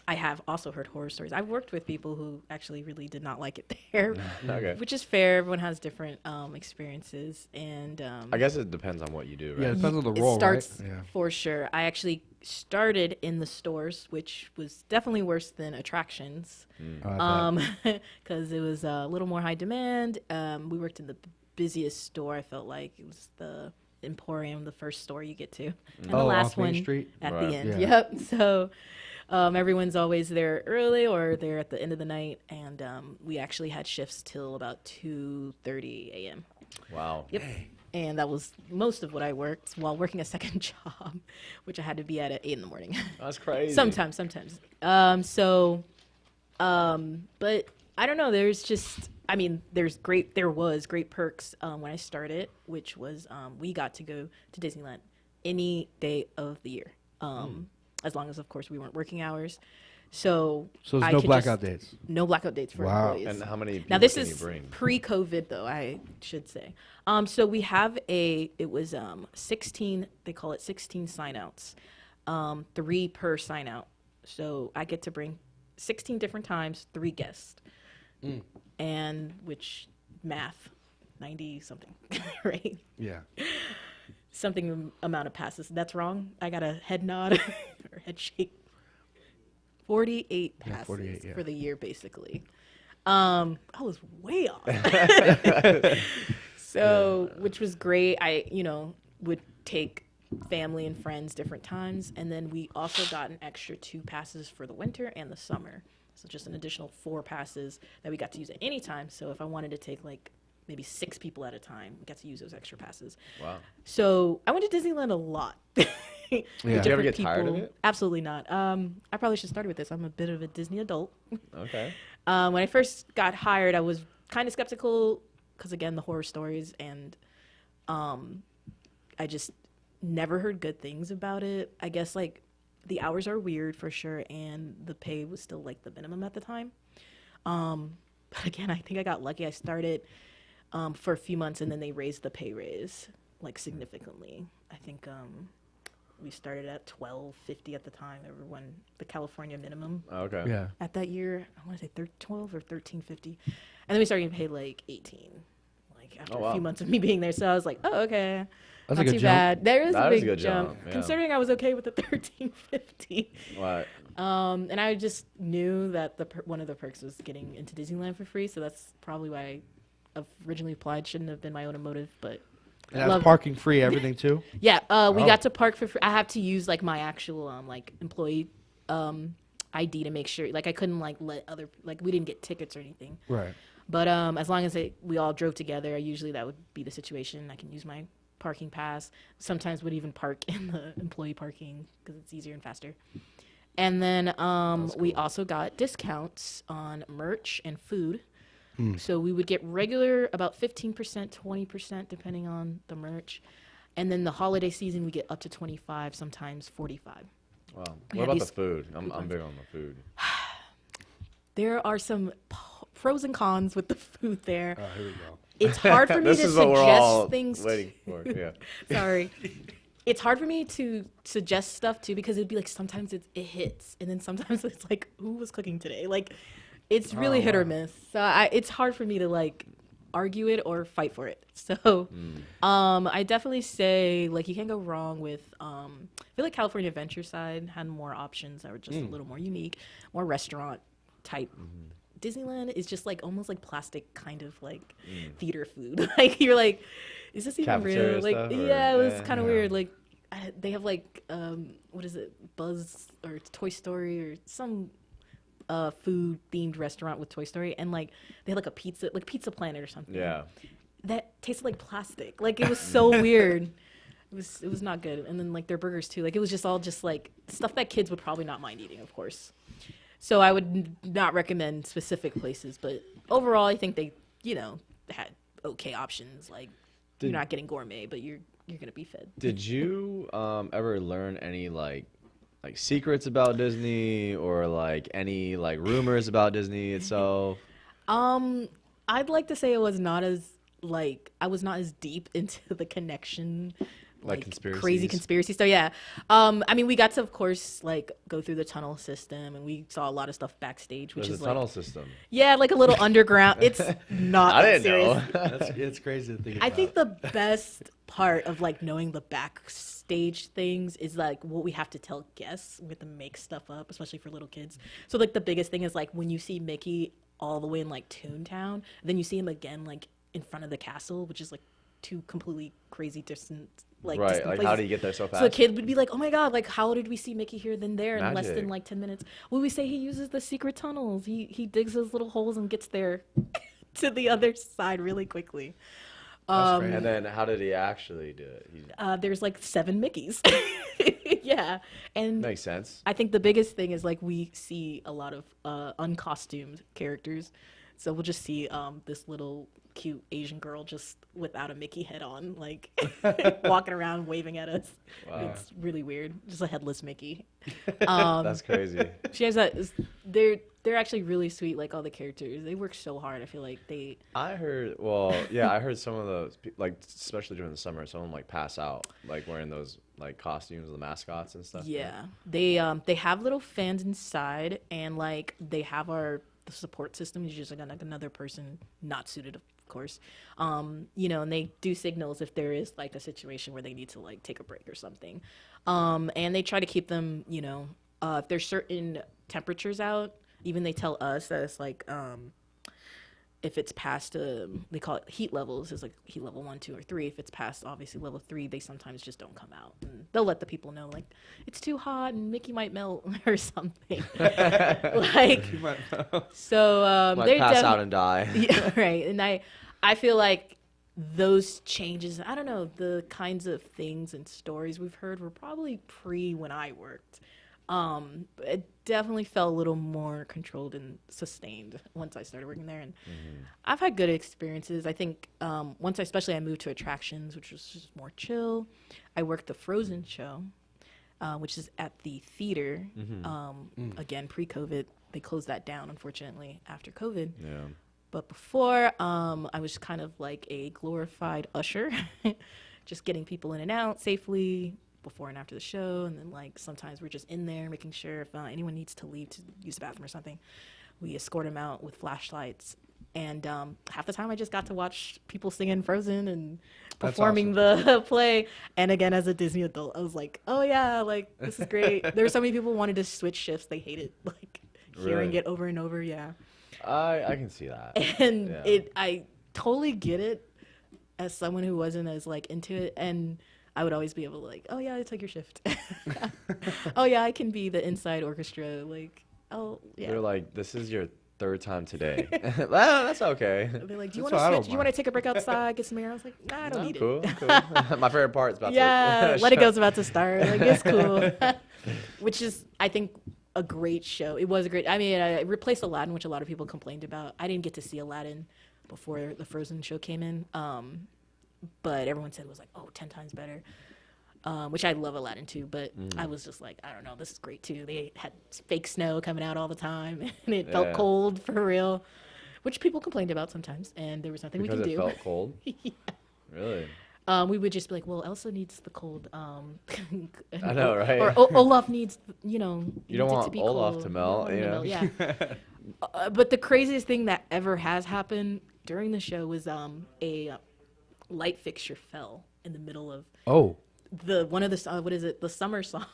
S4: I have also heard horror stories. I've worked with people who actually really did not like it there,
S2: Okay.
S4: which is fair. Everyone has different experiences, and
S2: I guess it depends on what you do, right?
S3: yeah, it depends on the
S4: it
S3: role,
S4: starts
S3: right? Yeah.
S4: for sure. I actually started in the stores, which was definitely worse than attractions,
S3: I bet.
S4: because it was a little more high demand. We worked in the busiest store. I felt like it was the Emporium, the first store you get to, and the
S3: Oh,
S4: last
S3: off Main
S4: one
S3: Street?
S4: at
S2: Right.
S4: the end.
S3: Yeah.
S4: Yep. So everyone's always there early or there at the end of the night, and we actually had shifts till about 2:30 a.m.
S2: Wow.
S4: Yep. And that was most of what I worked while working a second job, which I had to be at 8 in the morning.
S2: That's crazy.
S4: Sometimes. But I don't know. There was great perks when I started, which was we got to go to Disneyland any day of the year, as long as, of course, we weren't working hours. So
S3: So
S4: I
S3: there's no
S4: could
S3: blackout
S4: just-
S3: dates.
S4: No blackout dates for
S3: Wow.
S4: employees.
S2: And how many people
S4: Now this
S2: can
S4: is
S2: you bring?
S4: pre-COVID though, I should say. So we have it was 16, they call it 16 sign-outs, 3 per sign-out. So I get to bring 16 different times, 3 guests, and which math, 90 something, right?
S3: Yeah.
S4: Something amount of passes. That's wrong. I got a head nod or head shake. 48 passes
S3: 48, yeah.
S4: for the year, basically. I was way off. So, which was great. I, would take family and friends different times. And then we also got an extra 2 passes for the winter and the summer. So just an additional 4 passes that we got to use at any time. So if I wanted to take like maybe 6 people at a time, we got to use those extra passes.
S2: Wow.
S4: So I went to Disneyland a lot.
S3: Yeah.
S2: Did you ever get tired of it?
S4: Absolutely not. I probably should start with this. I'm a bit of a Disney adult.
S2: Okay.
S4: When I first got hired, I was kind of skeptical because, again, the horror stories, and I just never heard good things about it. I guess, like, the hours are weird for sure, and the pay was still, like, the minimum at the time. But, again, I think I got lucky. I started for a few months, and then they raised the pay raise, like, significantly. I think we started at $12.50 at the time. Everyone, the California minimum
S2: Okay.
S3: Yeah.
S4: at that year, I want to say 12 or 13.50, and then we started getting paid like 18, like after
S2: Oh,
S4: a
S2: wow.
S4: few months of me being there. So I was like, oh, okay,
S3: That's
S4: not
S3: a good
S4: too
S3: jump.
S4: bad. There is
S2: That
S4: a
S2: is a
S4: big
S2: good
S4: jump,
S2: jump, yeah.
S4: considering I was okay with the 13.50.
S2: What?
S4: And I just knew that one of the perks was getting into Disneyland for free, so that's probably why I originally applied. Shouldn't have been my own motive, but
S3: And that's
S4: Love-
S3: parking free, everything too.
S4: yeah, we
S3: Oh.
S4: got to park for free. I have to use like my actual like employee ID to make sure. Like I couldn't like let other we didn't get tickets or anything.
S3: Right.
S4: But as long as we all drove together, usually that would be the situation. I can use my parking pass. Sometimes would even park in the employee parking because it's easier and faster. And then we also got discounts on merch and food. So we would get regular about 15%, 20%, depending on the merch. And then the holiday season, we get up to 25, sometimes 45.
S2: Wow.
S4: Yeah,
S2: What about the
S4: these
S2: food? I'm big on the food.
S4: There are some pros and cons with the food there.
S3: Oh, here we go.
S4: It's hard for me
S2: This
S4: to
S2: is what we're all
S4: suggest things.
S2: waiting for. Yeah.
S4: Sorry. It's hard for me to suggest stuff too because it'd be like sometimes it hits and then sometimes it's like who was cooking today? Like it's really hit or miss. So it's hard for me to like argue it or fight for it. So I definitely say like you can't go wrong with I feel like California Adventure Side had more options that were just a little more unique, more restaurant type. Disneyland is just like almost like plastic kind of like theater food. Like you're like, is this even
S2: Cafeteria
S4: real? Like
S2: stuff, or-
S4: yeah, it was
S2: yeah.
S4: kind of weird. Like they have like what is it, Buzz or Toy Story or some food themed restaurant with Toy Story, and like they had like a Pizza Planet or something.
S2: Yeah.
S4: that tasted like plastic. Like it was so weird. It was not good. And then like their burgers too. Like it was just all just like stuff that kids would probably not mind eating, of course. So I would not recommend specific places, but overall I think they, had okay options. Like you're not getting gourmet, but you're gonna be fed.
S2: Did you ever learn any like secrets about Disney or like any like rumors about Disney itself?
S4: I'd like to say I was not as deep into the connection, like crazy conspiracy stuff. Yeah. I mean, we got to, of course, like go through the tunnel system, and we saw a lot of stuff backstage, which
S2: There's
S4: is
S2: a tunnel system.
S4: Yeah, like a little underground. It's not.
S2: I
S4: that
S2: didn't
S4: serious.
S2: know.
S3: It's crazy to think about.
S4: I think the best part of like knowing the backstage things is like what we have to tell guests. We have to make stuff up, especially for little kids. So like the biggest thing is like when you see Mickey all the way in like Toontown, then you see him again like in front of the castle, which is like two completely crazy distant
S2: Right,
S4: distant
S2: like
S4: places.
S2: how do you get there so fast?
S4: So a kid would be like, oh my god, like how did we see Mickey here then there in less
S2: Magic.
S4: than like 10 minutes? Well, we say he uses the secret tunnels. He digs those little holes and gets there to the other side really quickly.
S2: And then how did he actually do it?
S4: There's like 7 Mickeys. Yeah. And
S2: Makes sense.
S4: I think the biggest thing is like we see a lot of uncostumed characters. So we'll just see this little cute Asian girl just without a Mickey head on, like walking around waving at us.
S2: Wow.
S4: It's really weird. Just a headless Mickey.
S2: That's crazy.
S4: She has that. They're actually really sweet. Like all the characters, they work so hard. I feel like they.
S2: I heard some of those, like especially during the summer, some of them like pass out, like wearing those like costumes, the mascots and stuff.
S4: Yeah, they have little fans inside, and like they have the support system is just like another person not suited, of course. And they do signals if there is like a situation where they need to like take a break or something. And they try to keep them, if there's certain temperatures out, even they tell us that it's like if it's past they call it heat levels, it's like heat level 1, 2, or 3. If it's past obviously level 3, they sometimes just don't come out, and they'll let the people know like it's too hot and Mickey might melt or something. Like so
S2: Might pass out and die.
S4: Yeah, right. And I feel like those changes, I don't know, the kinds of things and stories we've heard were probably pre when I worked. But it definitely felt a little more controlled and sustained once I started working there. And I've had good experiences. I think once I moved to attractions, which was just more chill. I worked the Frozen show, which is at the theater. Again, pre-COVID. They closed that down, unfortunately, after COVID.
S2: Yeah.
S4: But before, I was kind of like a glorified usher, just getting people in and out safely before and after the show. And then like sometimes we're just in there making sure if anyone needs to leave to use the bathroom or something, we escort them out with flashlights. And half the time I just got to watch people singing Frozen and performing the play. And again, as a Disney adult, I was like, oh yeah, like this is great. There were so many people who wanted to switch shifts. They hated like hearing
S2: Really?
S4: it over and over. Yeah.
S2: I can see that.
S4: And
S2: Yeah.
S4: I totally get it as someone who wasn't as like into it. And I would always be able to like, oh yeah, I took your shift. Oh yeah, I can be the inside orchestra. Like, oh yeah.
S2: They're like, this is your 3rd time today. Well, that's okay.
S4: They're like, do you
S3: That's
S4: want to
S3: what I don't
S4: switch? Do you want to take a break outside, get some air? I was like, nah, I don't
S2: No,
S4: need
S2: cool,
S4: it.
S2: cool. My favorite part's about
S4: Yeah,
S2: to
S4: Let It Go's about to start. Like, it's cool. Which is, I think, a great show. It was a great. I mean, I replaced Aladdin, which a lot of people complained about. I didn't get to see Aladdin before the Frozen show came in, but everyone said it was like, 10 times better. Which I love Aladdin too, but I was just like, I don't know, this is great too. They had fake snow coming out all the time, and it felt
S2: Yeah.
S4: cold for real, which people complained about sometimes, and there was nothing
S2: because
S4: we could
S2: it
S4: do.
S2: felt cold.
S4: Yeah.
S2: Really?
S4: We would just be like, well, Elsa needs the cold.
S2: I know, right?
S4: Or Olaf needs, you
S2: You don't
S4: needs it
S2: want
S4: to be
S2: Olaf
S4: cold.
S2: to
S4: You
S2: melt,
S4: don't
S2: you
S4: want
S2: know?
S4: him to melt, yeah. But the craziest thing that ever has happened during the show was a light fixture fell in the middle of one of the the summer song.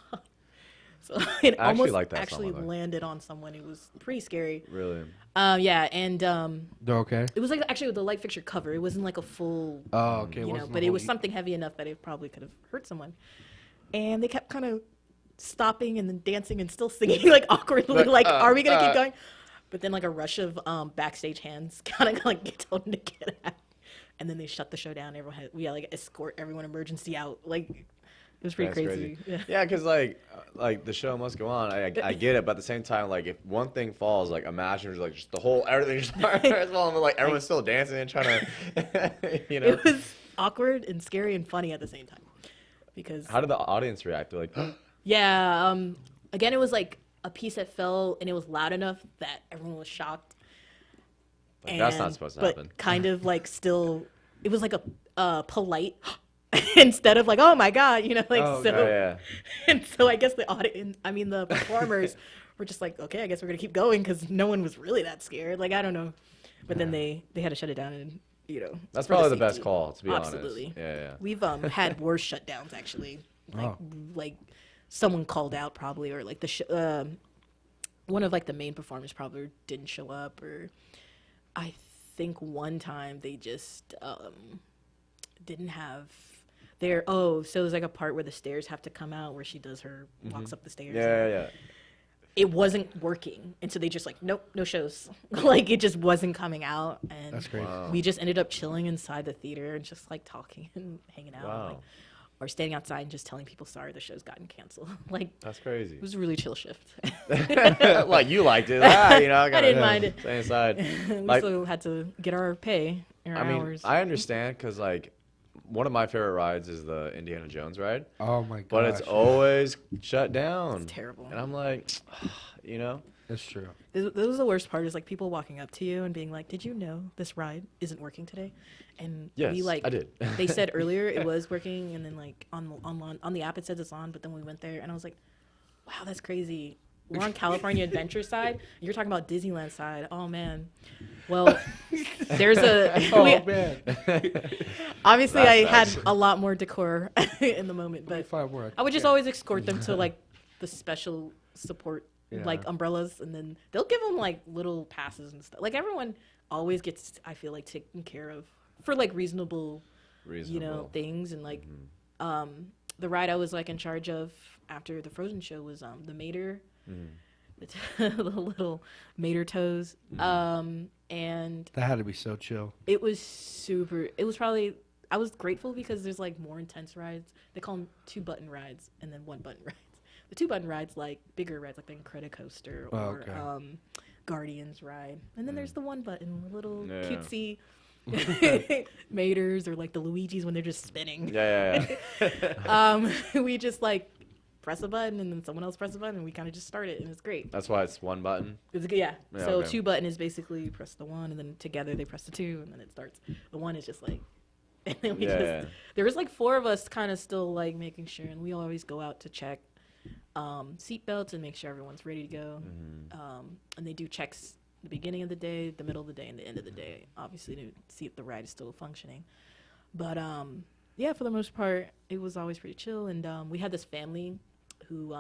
S4: So it
S2: I actually
S4: almost
S2: like that song,
S4: actually
S2: by the way.
S4: landed on someone. It was pretty scary.
S2: Really?
S4: Yeah, and
S3: They're okay.
S4: it was like actually the light fixture cover. It wasn't like a full,
S3: Oh, okay.
S4: but it was something heavy enough that it probably could have hurt someone. And they kept kind of stopping and then dancing and still singing like awkwardly, like, are we gonna keep going? But then like a rush of backstage hands kind of like told them to get out. and then they shut the show down. We had like escort everyone emergency out. Like it was pretty
S2: That's
S4: crazy.
S2: Yeah, because like the show must go on. I get it, but at the same time, like if one thing falls, like imagine like just the whole everything just starts falling, but like everyone's still dancing and trying to, you know.
S4: It was awkward and scary and funny at the same time. Because
S2: how did the audience react? They're like,
S4: yeah. Again, it was like a piece that fell and it was loud enough that everyone was shocked.
S2: like that's not supposed to happen.
S4: But kind of like still, it was like a polite instead of like, oh my God, you know, like
S2: yeah.
S4: And so I guess the performers were just like, okay, I guess we're gonna keep going because no one was really that scared. Like I don't know, but then they had to shut it down and
S2: that's
S4: for
S2: probably the best
S4: safety.
S2: call, to be
S4: Absolutely.
S2: honest. Yeah.
S4: We've had worse shutdowns actually. Like someone called out probably, or like one of like the main performers probably didn't show up, or I think one time they just didn't have so there's like a part where the stairs have to come out where she does her walks up the stairs.
S2: Yeah.
S4: It wasn't working, and so they just like, nope, no shows. Like it just wasn't coming out, and
S3: That's great.
S2: Wow.
S4: we just ended up chilling inside the theater and just like talking and hanging out.
S2: Wow.
S4: Like, or standing outside and just telling people sorry the show's gotten canceled. Like
S2: That's crazy.
S4: it was a really chill shift.
S2: Like you liked it. You know,
S4: I didn't mind it.
S2: Stay inside.
S4: We
S2: Like,
S4: still had to get our pay, our
S2: I mean,
S4: hours.
S2: I understand because like one of my favorite rides is the Indiana Jones ride,
S3: Oh my god!
S2: but it's always shut down.
S4: It's terrible.
S2: And I'm like, you know,
S3: It's true.
S4: This was the worst part, is like people walking up to you and being like, did you know this ride isn't working today? And
S2: Yes,
S4: we like,
S2: I did.
S4: They said earlier it was working, and then like on the app it says it's on, but then we went there and I was like, wow, that's crazy. We're on California Adventure side. You're talking about Disneyland side. Oh man. Well, there's
S3: Man.
S4: obviously I had
S2: That's-
S4: a lot more decor in the moment, but
S3: 5 more.
S4: I would just always escort them to like the special support like
S3: Yeah.
S4: umbrellas, and then they'll give them like little passes and stuff. Like everyone always gets, I feel like, taken care of for like reasonable. Things. And like the ride I was like in charge of after the Frozen show was the Mater, the little Mater toes. And
S3: That had to be so chill.
S4: it was probably, I was grateful because there's like more intense rides. They call them 2-button rides and then 1-button rides. The 2-button rides, like bigger rides, like the Incredicoaster or
S3: okay.
S4: Guardians ride. And then there's the 1-button, little
S2: Yeah.
S4: cutesy Maters, or like the Luigi's when they're just spinning.
S2: Yeah.
S4: We just like press a button and then someone else press a button and we kind of just start it, and it's great.
S2: That's why it's one button.
S4: It's good, yeah.
S2: Yeah,
S4: So
S2: okay.
S4: 2-button is basically you press the 1 and then together they press the 2 and then it starts. The 1 is just like, and then we
S2: Yeah.
S4: there was like 4 of us kind of still like making sure, and we always go out to check seat belts and make sure everyone's ready to go. And they do checks the beginning of the day, the middle of the day, and the end of the day, obviously, to see if the ride is still functioning. But yeah, for the most part, it was always pretty chill. And we had this family who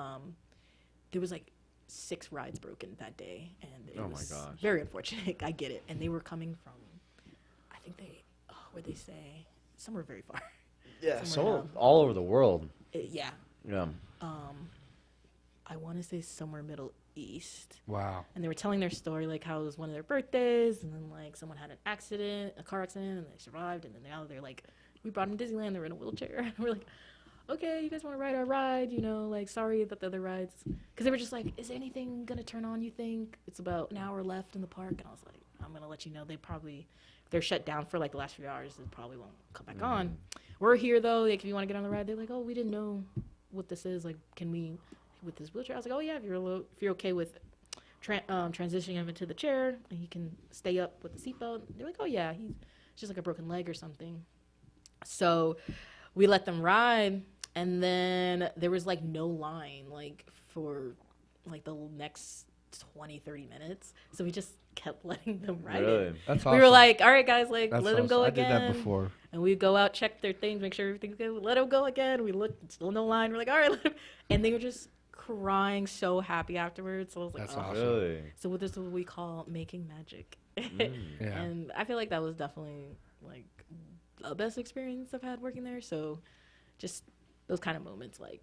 S4: there was like 6 rides broken that day, and it
S2: Oh my
S4: was
S2: gosh.
S4: very unfortunate. I get it. And they were coming from, I think where'd they say? Somewhere very far.
S2: Yeah,
S4: Somewhere
S2: so all over the world.
S4: Yeah.
S2: Yeah.
S4: I want to say somewhere Middle East.
S3: Wow.
S4: And they were telling their story, like how it was one of their birthdays, and then like someone had a car accident, and they survived, and then now they're like, we brought them to Disneyland, they're in a wheelchair. And we're like, okay, you guys want to ride our ride, like sorry about the other rides. Because they were just like, is anything going to turn on, you think? It's about an hour left in the park. And I was like, I'm going to let you know, they're shut down for like the last few hours, they probably won't come back on. We're here though, like if you want to get on the ride, they're like, oh, we didn't know what this is, like can we with this wheelchair? I was like, oh yeah, if you're okay with transitioning him into the chair and he can stay up with the seatbelt. They're like, oh yeah, he's just like a broken leg or something. So we let them ride, and then there was like no line like for like the next 20-30 minutes, so we just kept letting them ride
S2: Really?
S4: it.
S3: That's
S4: We
S3: awesome.
S4: were like, all right guys, like
S3: That's
S4: let them go
S3: awesome.
S4: again.
S3: I did that before.
S4: And we go out, check their things, make sure everything's good. Let them go again. We look, still no line. We're like, all right. Let 'em. And they were just crying, so happy afterwards. So I was like,
S3: That's
S4: oh.
S3: awesome.
S2: Really?
S4: So this is what we call making magic.
S3: Yeah.
S4: And I feel like that was definitely like the best experience I've had working there. So just those kind of moments, like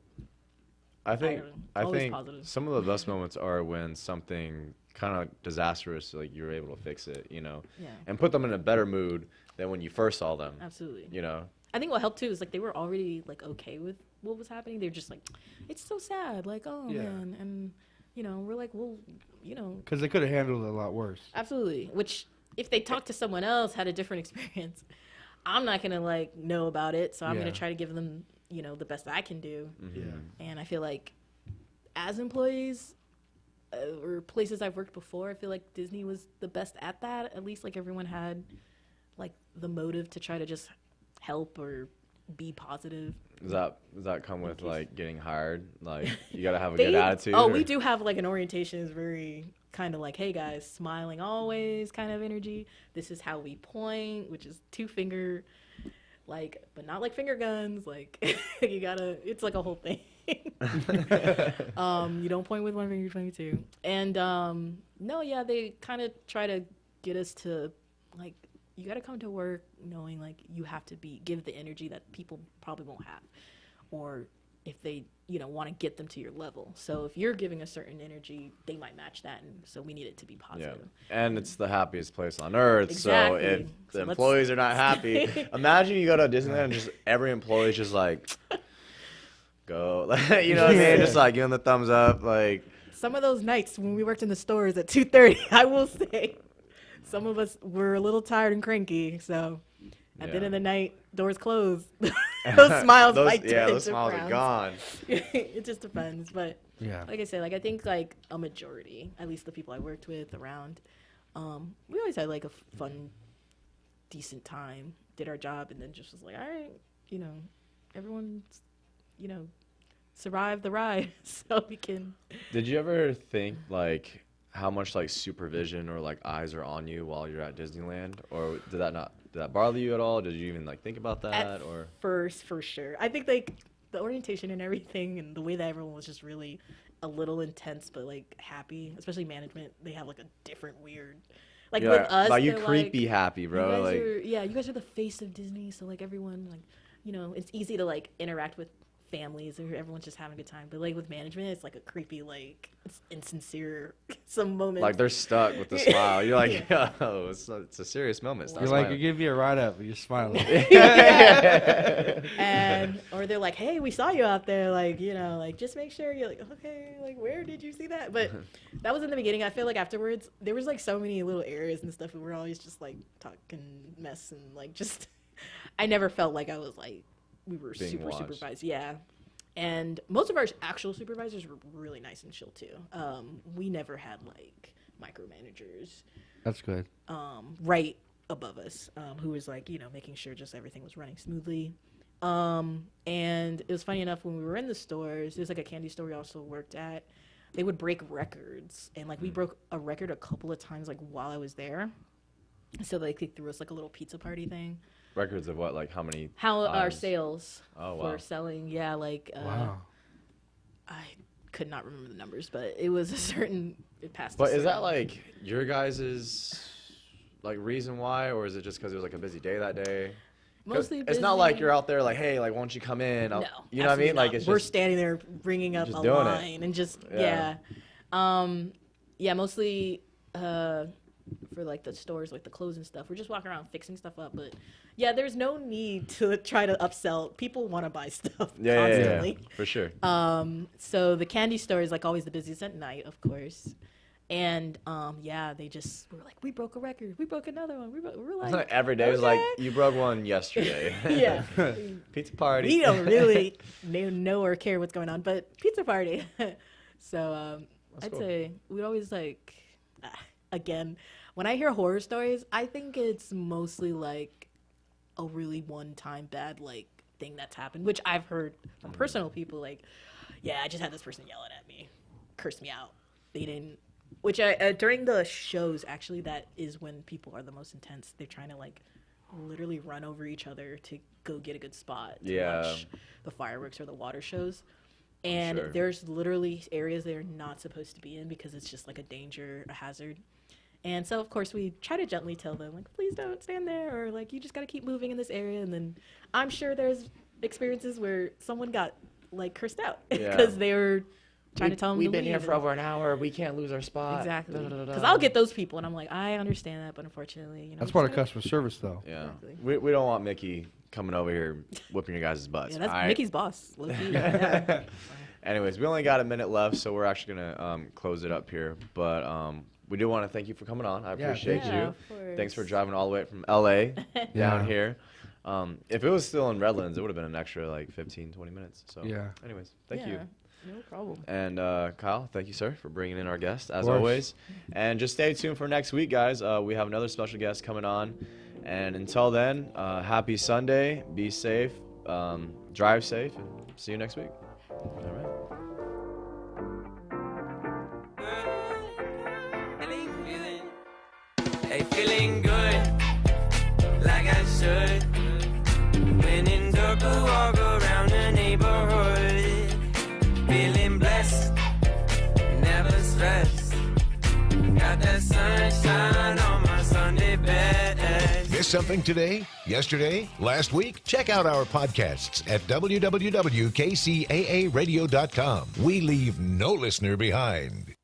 S2: I think
S4: always positive.
S2: some of the best moments are when something kind of disastrous, like you're able to fix it, you know,
S4: Yeah.
S2: and put them in a better mood than when you first saw them.
S4: Absolutely.
S2: You know.
S4: I think what helped too is like they were already like okay with what was happening. They're just like, it's so sad, like oh
S3: Yeah.
S4: man, and you know we're like, well, you know,
S3: Because they could have handled it a lot worse.
S4: absolutely. Which if they talked to someone else, had a different experience, I'm not gonna like know about it. So I'm
S3: Yeah.
S4: gonna try to give them, you know, the best I can do.
S3: Yeah.
S4: And I feel like as employees or places I've worked before, I feel like Disney was the best at that. At least like everyone had like the motive to try to just help or be positive.
S2: Does that come with like getting hired? Like you gotta have a
S4: They-
S2: good attitude.
S4: Oh,
S2: or-
S4: we do have like an orientation is very kind of like, hey guys, smiling always kind of energy. This is how we point, which is 2-finger, like, but not like finger guns. Like you gotta, it's like a whole thing. You don't point with one finger, you point with two. And no, yeah, they kind of try to get us to like, you got to come to work knowing like you have to give the energy that people probably won't have, or if they want to get them to your level. So if you're giving a certain energy, they might match that, and so we need it to be
S2: Yeah,
S4: positive.
S2: and it's the happiest place on earth.
S4: Exactly.
S2: So if
S4: So
S2: the
S4: let's-
S2: employees are not happy, imagine you go to Disneyland and just every employee's just like, go, you know what I mean? Just like giving the thumbs up, like.
S4: Some of those nights when we worked in the stores at 2:30, I will say, some of us were a little tired and cranky. So at the end
S2: Yeah.
S4: of the night, doors closed. Those smiles might turn
S2: those
S4: into
S2: smiles are
S4: frowns.
S2: gone.
S4: It just depends, but
S3: Yeah.
S4: like I said, like I think like a majority, at least the people I worked with around, we always had like a fun, decent time. Did our job, and then just was like, all right, everyone's, survived the ride, so we can.
S2: Did you ever think like how much like supervision or like eyes are on you while you're at Disneyland, or did that bother you at all? Did you even like think about that,
S4: At
S2: or?
S4: first, for sure. I think like the orientation and everything, and the way that everyone was just really a little intense, but like happy. Especially management, they have like a different weird. Like
S2: You're
S4: with us,
S2: like you
S4: they're
S2: creepy
S4: like,
S2: happy, bro.
S4: You guys
S2: Like
S4: are, you guys are the face of Disney, so like everyone, like, it's easy to like interact with families or everyone's just having a good time. But like with management, it's like a creepy, like it's insincere. Some moments.
S2: like they're stuck with the smile. You're like, yo, it's a serious moment. Stop
S3: You're like,
S2: smiling.
S3: you give you a ride up, but you're smiling.
S4: And or they're like, hey, we saw you out there, like, like just make sure you're like, okay, like where did you see that? But that was in the beginning. I feel like afterwards there was like so many little areas and stuff, and we're always just like talking mess and like just I never felt like I was like we were
S2: Being
S4: super
S2: watched.
S4: supervised. Yeah. And most of our actual supervisors were really nice and chill too. We never had like micromanagers
S3: That's good.
S4: right above us, who was like, making sure just everything was running smoothly. And it was funny enough, when we were in the stores, there's like a candy store we also worked at. They would break records, and like we broke a record a couple of times, like while I was there. So like they threw us like a little pizza party thing.
S2: Records of what, like how many?
S4: How our
S2: items?
S4: sales
S2: Oh,
S4: for
S2: wow.
S4: selling, yeah, like
S3: Wow.
S4: I could not remember the numbers, but it was a certain. It passed. a
S2: But is that
S4: certain-
S2: like your guys' like reason why, or is it just because it was like a busy day that day? 'Cause
S4: Mostly
S2: it's not like
S4: busy.
S2: you're out there like, hey, like, why don't you come in?
S4: No,
S2: You know what I mean?
S4: absolutely
S2: Like,
S4: not.
S2: it's
S4: We're
S2: just
S4: standing there bringing up
S2: just
S4: a
S2: doing it.
S4: line and just
S2: Yeah.
S4: yeah, mostly for like the stores, like the clothes and stuff. We're just walking around fixing stuff up, but yeah, there's no need to try to upsell. People want to buy stuff
S2: yeah,
S4: constantly.
S2: for sure.
S4: So the candy store is like always the busiest at night, of course. And yeah, they just were like, we broke a record, we broke another one. We're like,
S2: Every day is like,
S4: okay.
S2: you broke one yesterday.
S4: yeah.
S2: Pizza party.
S4: We don't really know or care what's going on, but pizza party. So I'd
S2: cool.
S4: say we'd always like, again, when I hear horror stories, I think it's mostly like a really one-time bad like thing that's happened, which I've heard from personal people. Like, yeah, I just had this person yelling at me, curse me out. They didn't. Which during the shows, actually, that is when people are the most intense. They're trying to like literally run over each other to go get a good spot to
S2: Yeah.
S4: watch the fireworks or the water shows. And
S2: sure.
S4: there's literally areas they're not supposed to be in because it's just like a danger, a hazard. And so, of course, we try to gently tell them, like, please don't stand there, or like, you just got to keep moving in this area. And then I'm sure there's experiences where someone got like cursed out
S2: Yeah.
S4: because they were trying to tell them
S2: We've
S4: to
S2: been here
S4: leave
S2: for
S4: and-
S2: over an hour. We can't lose our spot.
S4: Exactly.
S2: Da, da, da, da.
S4: Because I'll get those people, and I'm like, I understand that, but unfortunately, you know.
S3: That's part of customer service, though.
S2: Yeah.
S4: Exactly.
S2: We don't want Mickey coming over here whipping your guys' butts.
S4: Yeah, that's
S2: All right?
S4: Mickey's boss. Low-key. Yeah.
S2: Anyways, we only got a minute left, so we're actually going to close it up here. But we do want to thank you for coming on. I appreciate
S4: Yeah,
S2: you.
S4: of course.
S2: Thanks for driving all the way from L.A. down
S3: Yeah.
S2: here. If it was still in Redlands, it would have been an extra like 15, 20 minutes. So,
S3: Yeah.
S2: anyways, thank you.
S4: Yeah, no problem.
S2: And Kyle, thank you, sir, for bringing in our guest, as
S3: course.
S2: always. And just stay tuned for next week, guys. We have another special guest coming on. And until then, happy Sunday. Be safe. Drive safe. And see you next week. All right.
S1: Hey, feeling good, like I should. When in dark, I walk around the neighborhood. Feeling blessed, never stressed. Got that sunshine on my Sunday best.
S7: Missed something today, yesterday, last week? Check out our podcasts at www.kcaaradio.com. We leave no listener behind.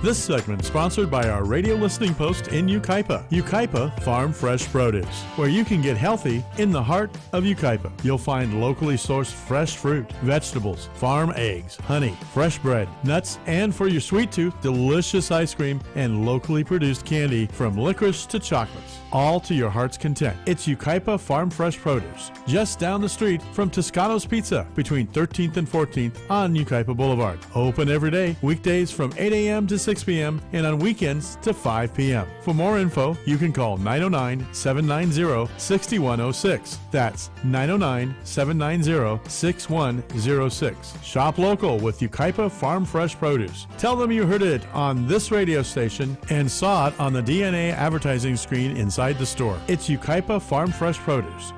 S8: This segment sponsored by our radio listening post in Yucaipa. Yucaipa Farm Fresh Produce, where you can get healthy in the heart of Yucaipa. You'll find locally sourced fresh fruit, vegetables, farm eggs, honey, fresh bread, nuts, and for your sweet tooth, delicious ice cream and locally produced candy from licorice to chocolates. All to your heart's content. It's Yucaipa Farm Fresh Produce, just down the street from Toscano's Pizza, between 13th and 14th on Yucaipa Boulevard. Open every day, weekdays from 8 a.m. to 6 p.m. and on weekends to 5 p.m. For more info, you can call 909-790-6106. That's 909-790-6106. Shop local with Yucaipa Farm Fresh Produce. Tell them you heard it on this radio station and saw it on the DNA advertising screen inside the store. It's Yucaipa Farm Fresh Produce.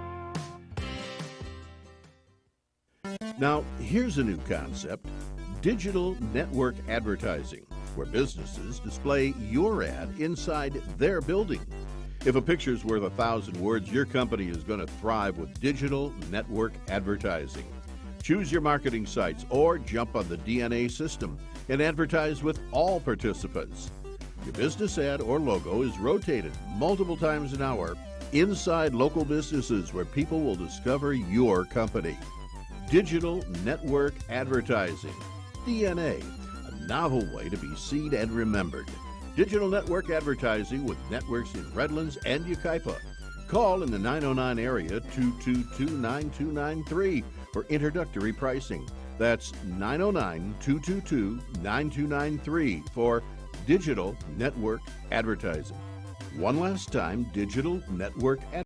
S11: Now, here's a new concept: digital network advertising, where businesses display your ad inside their building. If a picture's worth 1,000 words, your company is going to thrive with digital network advertising. Choose your marketing sites or jump on the DNA system and advertise with all participants. Your business ad or logo is rotated multiple times an hour inside local businesses where people will discover your company. Digital network advertising, DNA, a novel way to be seen and remembered. Digital network advertising with networks in Redlands and Yucaipa. Call in the 909 area 222-9293 for introductory pricing. That's 909-222-9293 for digital network advertising. One last time, digital network advertising.